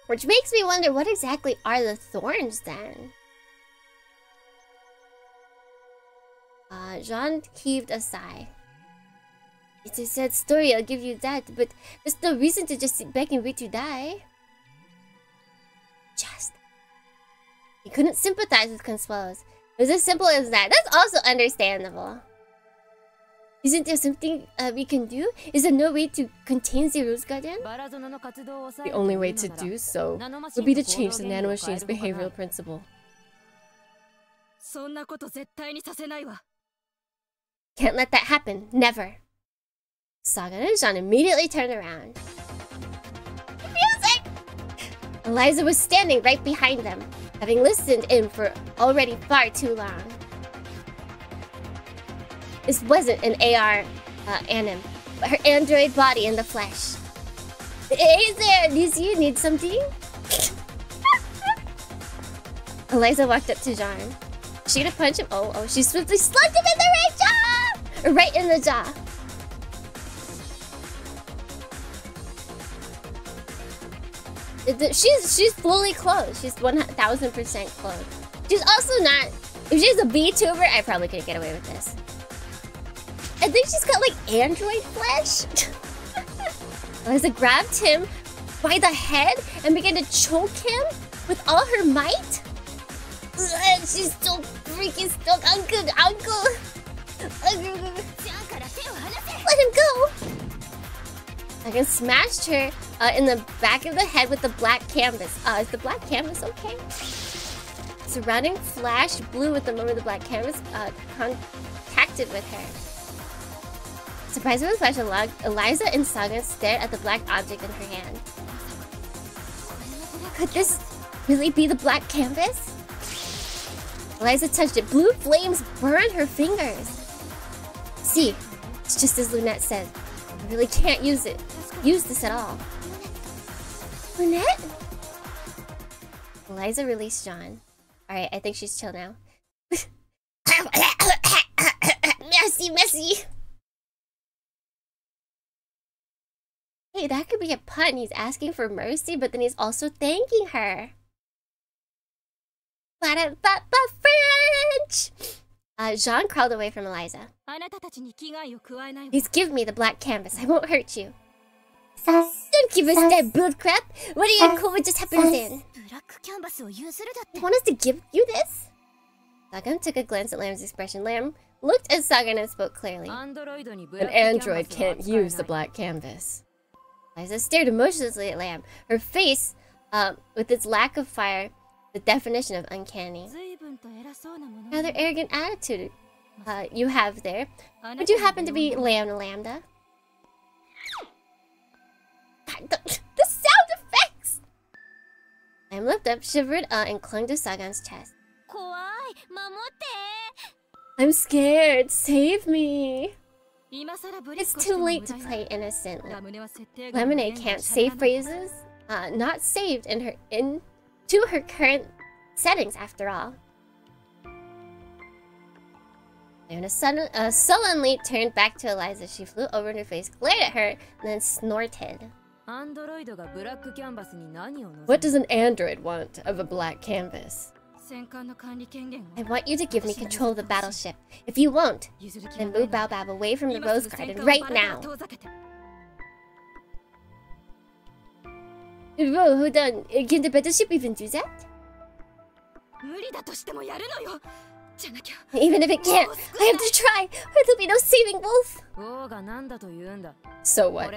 Which makes me wonder, what exactly are the thorns then? Jean heaved a sigh. It's a sad story, I'll give you that, but there's no reason to just sit back and wait to die. He couldn't sympathize with Consuelo's. It was as simple as that. That's also understandable. Isn't there something we can do? Is there no way to contain the Rose Garden? The only way to do so would be to change the nanomachine's behavioral principle. Can't let that happen. Never. Sagan and Jean immediately turned around. Eliza was standing right behind them, having listened in for already far too long. This wasn't an AR anim, but her android body in the flesh. Hey there, you need something? Eliza walked up to Jean. She gonna punch him? Oh, she swiftly slugged him in the right jaw! Right in the jaw. She's fully clothed. She's 1000% clothed. She's also not... If she's a VTuber, I probably couldn't get away with this. I think she's got, like, android flesh. Eliza grabbed him by the head and began to choke him with all her might. Ugh, she's so freaking stuck. Uncle. Let him go. Sagan smashed her in the back of the head with the black canvas. Is the black canvas okay? Surrounding flash blew with the moment the black canvas contacted with her. Surprised with the flash, Eliza and Sagan stared at the black object in her hand. Could this really be the black canvas? Eliza touched it. Blue flames burned her fingers. See, it's just as Lunette said. I really can't use this at all. Lunette? Eliza released Jean. Alright, I think she's chill now. Messy. Hey, that could be a pun. He's asking for mercy, but then he's also thanking her. French! Jean crawled away from Eliza. Please give me the black canvas. I won't hurt you. Don't give us that bullcrap. What are you cool with just happened then? You want us to give you this? Sagan took a glance at Lam's expression. Lam looked at Sagan and spoke clearly. An android can't use the black canvas. Eliza stared emotionlessly at Lam. Her face, with its lack of fire, the definition of uncanny. Rather arrogant attitude you have there. Would you happen to be Lam Lambda? The sound effects! Lam looked up, shivered, and clung to Sagan's chest. I'm scared. Save me. It's too late to play innocent. Lemonade can't save phrases. Not saved to her current settings, after all. Leona sullenly turned back to Eliza. She flew over in her face, glared at her, and then snorted. What does an android want of a black canvas? I want you to give me control of the battleship. If you won't, then move Baobab away from the Rose Garden right now. Whoa, hold on. Can the battleship even do that? Even if it can't, I have to try, or there'll be no saving Wolf. So what?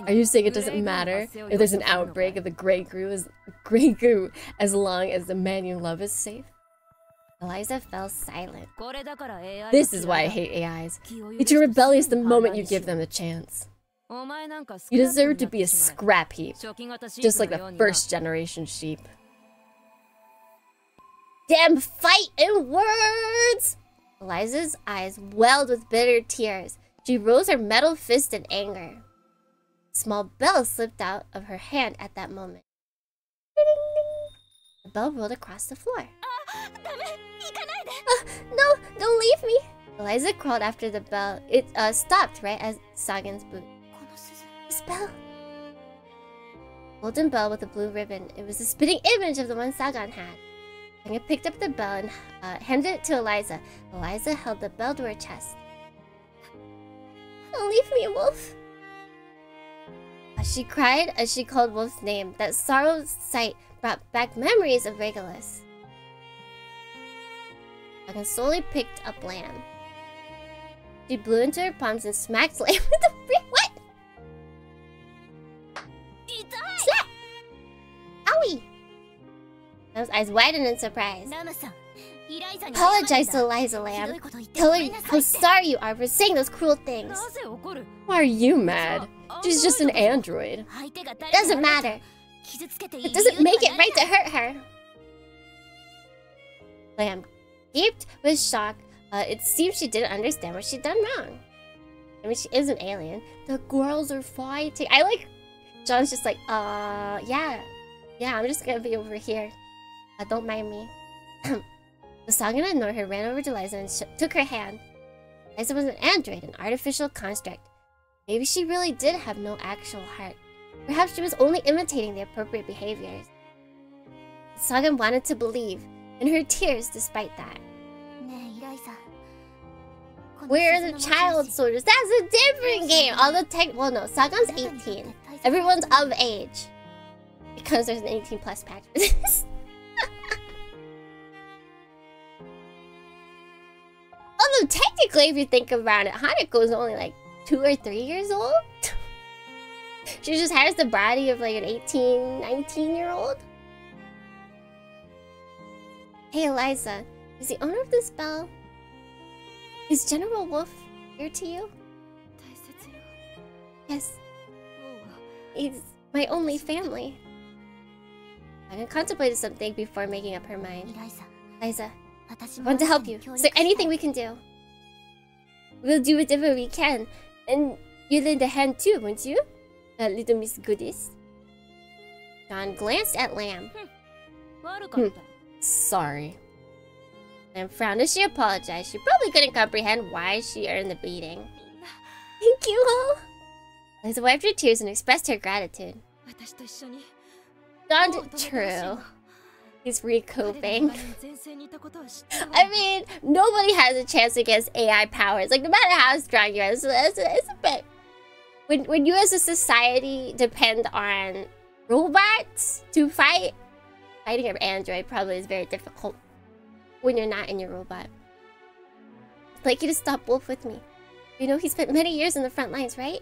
Are you saying it doesn't matter if there's an outbreak of the Grey Goo as long as the man you love is safe? Eliza fell silent. This is why I hate AIs. They turn rebellious the moment you give them the chance. You deserve to be a scrap heap, just like the first generation sheep. Damn fight in words! Eliza's eyes welled with bitter tears. She rose her metal fist in anger. A small bell slipped out of her hand at that moment. Ding, ding. The bell rolled across the floor. No, don't leave me! Eliza crawled after the bell. It stopped right as Sagan's boot. This bell. Golden bell with a blue ribbon. It was a spitting image of the one Sagan had. Hangar picked up the bell and handed it to Eliza. Eliza held the bell to her chest. Don't leave me, Wolf. She cried as she called Wolf's name. That sorrow's sight brought back memories of Regulus. Sagan slowly picked up Lamb. She blew into her palms and smacked Lamb with the what? Slap! Owie! Lamb's eyes widened in surprise. Apologize to Eliza, Lamb. Tell her how sorry you are for saying those cruel things. Why are you mad? She's just an android. Doesn't matter. It doesn't make it right to hurt her. Lamb gaped with shock. It seems she didn't understand what she'd done wrong. I mean, she is an alien. The girls are fighting. I like... John's just like, yeah. Yeah, I'm just gonna be over here. Don't mind me. The Sagan ignored her, ran over to Liza and took her hand. Liza was an android, an artificial construct. Maybe she really did have no actual heart. Perhaps she was only imitating the appropriate behaviors. Sagan wanted to believe, in her tears despite that. Where are the child soldiers? That's a different game! All the tech... Well, no, Sagan's 18. Everyone's of age. Because there's an 18 plus patch for this. Although technically, if you think about it, Hanako's only like 2 or 3 years old. She just has the body of like an 18, 19-year-old. Hey Eliza, is the owner of this bell? Is General Wolf here to you? Yes. He's my only family. I contemplated something before making up her mind. Liza, I want to help you. Is there anything we can do? We'll do whatever we can. And you'll lend a hand too, won't you? Little Miss Goodies. John glanced at Lamb. Sorry. Lamb frowned as she apologized. She probably couldn't comprehend why she earned the beating. Thank you all. Liza wiped her tears and expressed her gratitude. John did true. He's recouping. I mean, nobody has a chance against AI powers. Like, no matter how strong you are, it's a bit... When you as a society depend on robots to fight, fighting an android probably is very difficult when you're not in your robot. I'd like you to stop Wolf with me. You know, he spent many years in the front lines, right?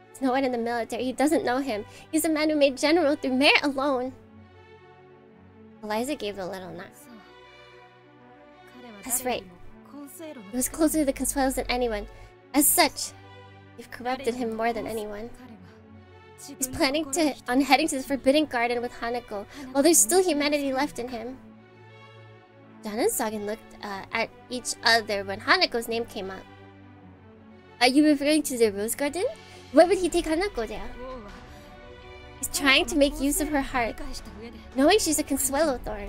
There's no one in the military. He doesn't know him. He's a man who made general through merit alone. Eliza gave a little nod. That's right. He was closer to the Consuelos than anyone. As such, you've corrupted him more than anyone. He's planning on heading to the Forbidden Garden with Hanako, while there's still humanity left in him. John and Sagan looked at each other when Hanako's name came up. Are you referring to the Rose Garden? Why would he take Hanako there? He's trying to make use of her heart, knowing she's a Consuelo Thorn.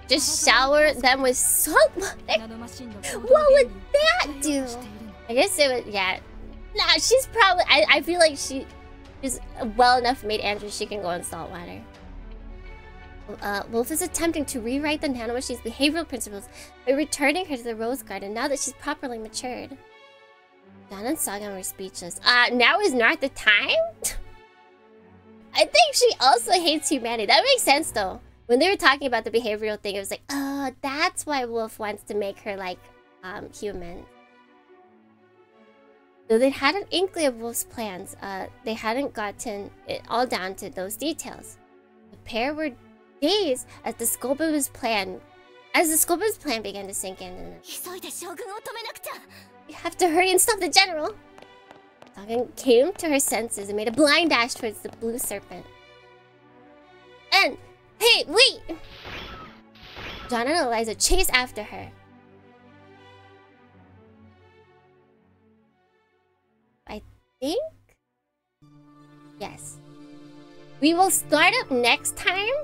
Just shower them with salt water? What would that do? I guess it would, yeah. Nah, she's probably... I feel like she's a well enough made android she can go in salt water. Wolf is attempting to rewrite the nanomachine's behavioral principles by returning her to the Rose Garden now that she's properly matured. John and Sagan were speechless. Now is not the time? I think she also hates humanity. That makes sense though. When they were talking about the behavioral thing, it was like, oh, that's why Wolf wants to make her like human. Though they'd had an inkling of Wolf's plans, they hadn't gotten it all down to those details. The pair were dazed at the scope of his plan. As the scope of his plan began to sink in. You have to hurry and stop the general. Sagan came to her senses and made a blind dash towards the blue serpent. And, hey, wait! John and Eliza chased after her. I think? Yes. We will start up next time.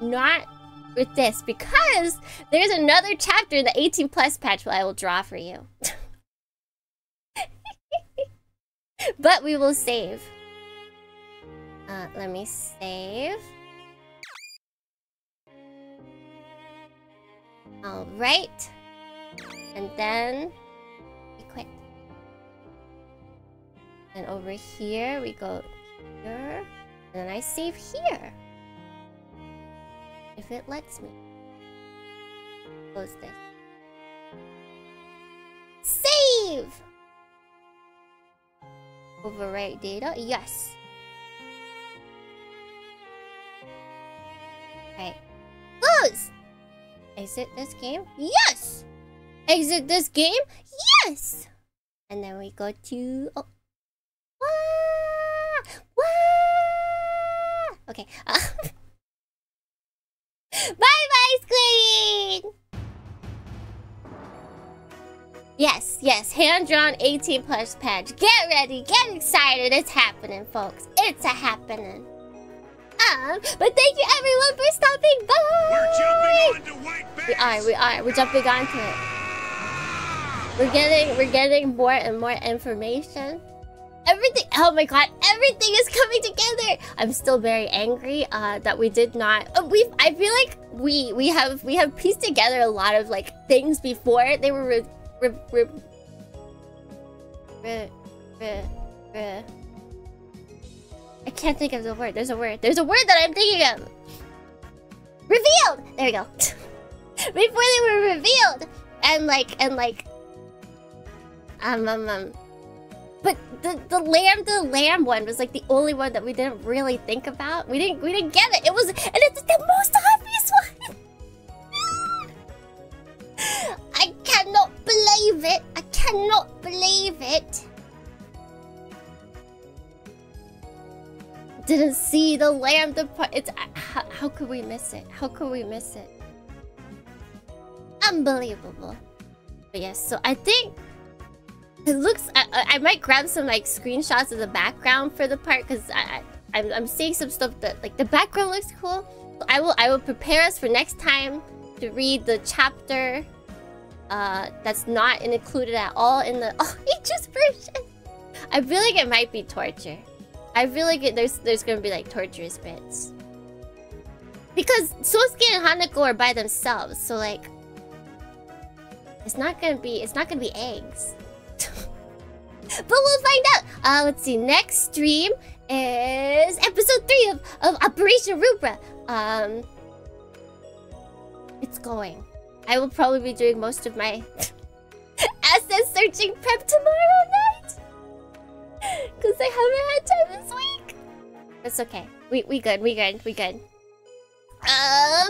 Not with this, because there's another chapter in the 18 plus patch that I will draw for you. But we will save. Let me save. Alright. And then we quit. And over here we go here. And then I save here. If it lets me. Close this. Save! Overwrite data? Yes. Okay. Close! Exit this game? Yes! Exit this game? Yes! And then we go to... Oh. What? Okay. Bye-bye, Squid! Yes, yes, hand-drawn 18 plus patch. Get ready, get excited. It's happening, folks. It's a happening. But thank you everyone for stopping by! We're jumping onto white base! We are. We're jumping onto it. We're getting more and more information. Everything, oh my god, everything is coming together. I'm still very angry that we did not. I feel like we have pieced together a lot of like things before they were I can't think of the word. There's a word that I'm thinking of. Revealed. There we go. Before they were revealed, and like. But the lamb one was like the only one that we didn't really think about. We didn't get it. And it's the most obvious one. I cannot believe it. I cannot believe it. Didn't see the lamb depart. It's how could we miss it? How could we miss it? Unbelievable. But yes, so I think. It looks. I might grab some like screenshots of the background for the part because I'm seeing some stuff that like the background looks cool. So I will prepare us for next time to read the chapter that's not included at all in the Aegis version. I feel like it might be torture. I feel like there's gonna be like torturous bits because Sosuke and Hanako are by themselves. So like it's not gonna be eggs. But we'll find out. Let's see. Next stream is episode 3 of Operation Rubra. It's going. I will probably be doing most of my asset searching prep tomorrow night because I haven't had time this week. It's okay. We good.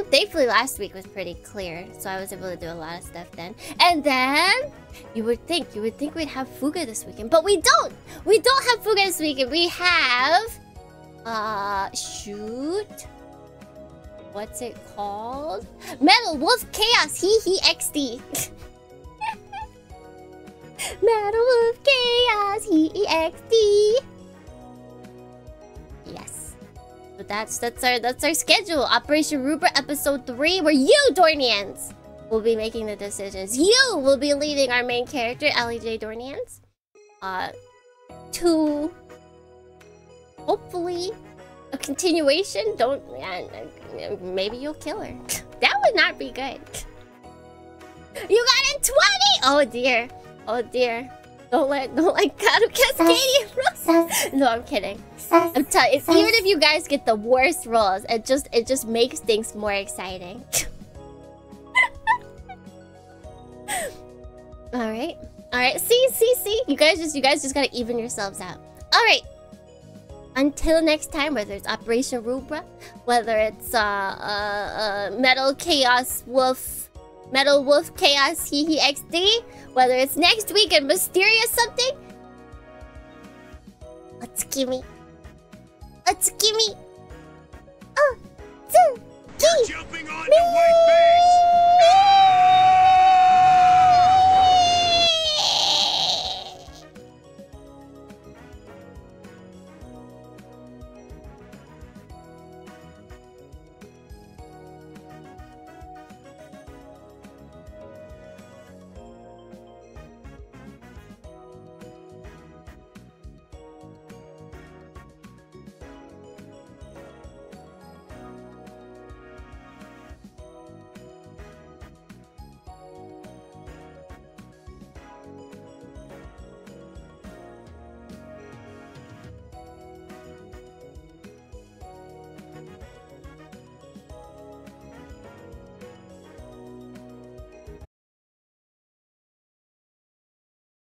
Thankfully last week was pretty clear, so I was able to do a lot of stuff then. And then you would think we'd have Fuga this weekend, but we don't. We don't have Fuga this weekend. We have shoot. What's it called? Metal Wolf Chaos XD. Metal Wolf Chaos XD. Yes. But that's our schedule. Operation Rubra episode 3, where you Dohrniians will be making the decisions. You will be leading our main character, LEJ Dohrniians, to hopefully a continuation. Maybe you'll kill her. That would not be good. You got a 20. Oh dear. Don't let Karu Cascadia roll. No, I'm kidding. I'm telling you, even if you guys get the worst rolls, it just makes things more exciting. All right. See. You guys just gotta even yourselves out. All right. Until next time, whether it's Operation Rubra, whether it's Metal Wolf Chaos XD, whether it's next week and Mysterious something. Otsukimi. Otsukimi. Otsukimi.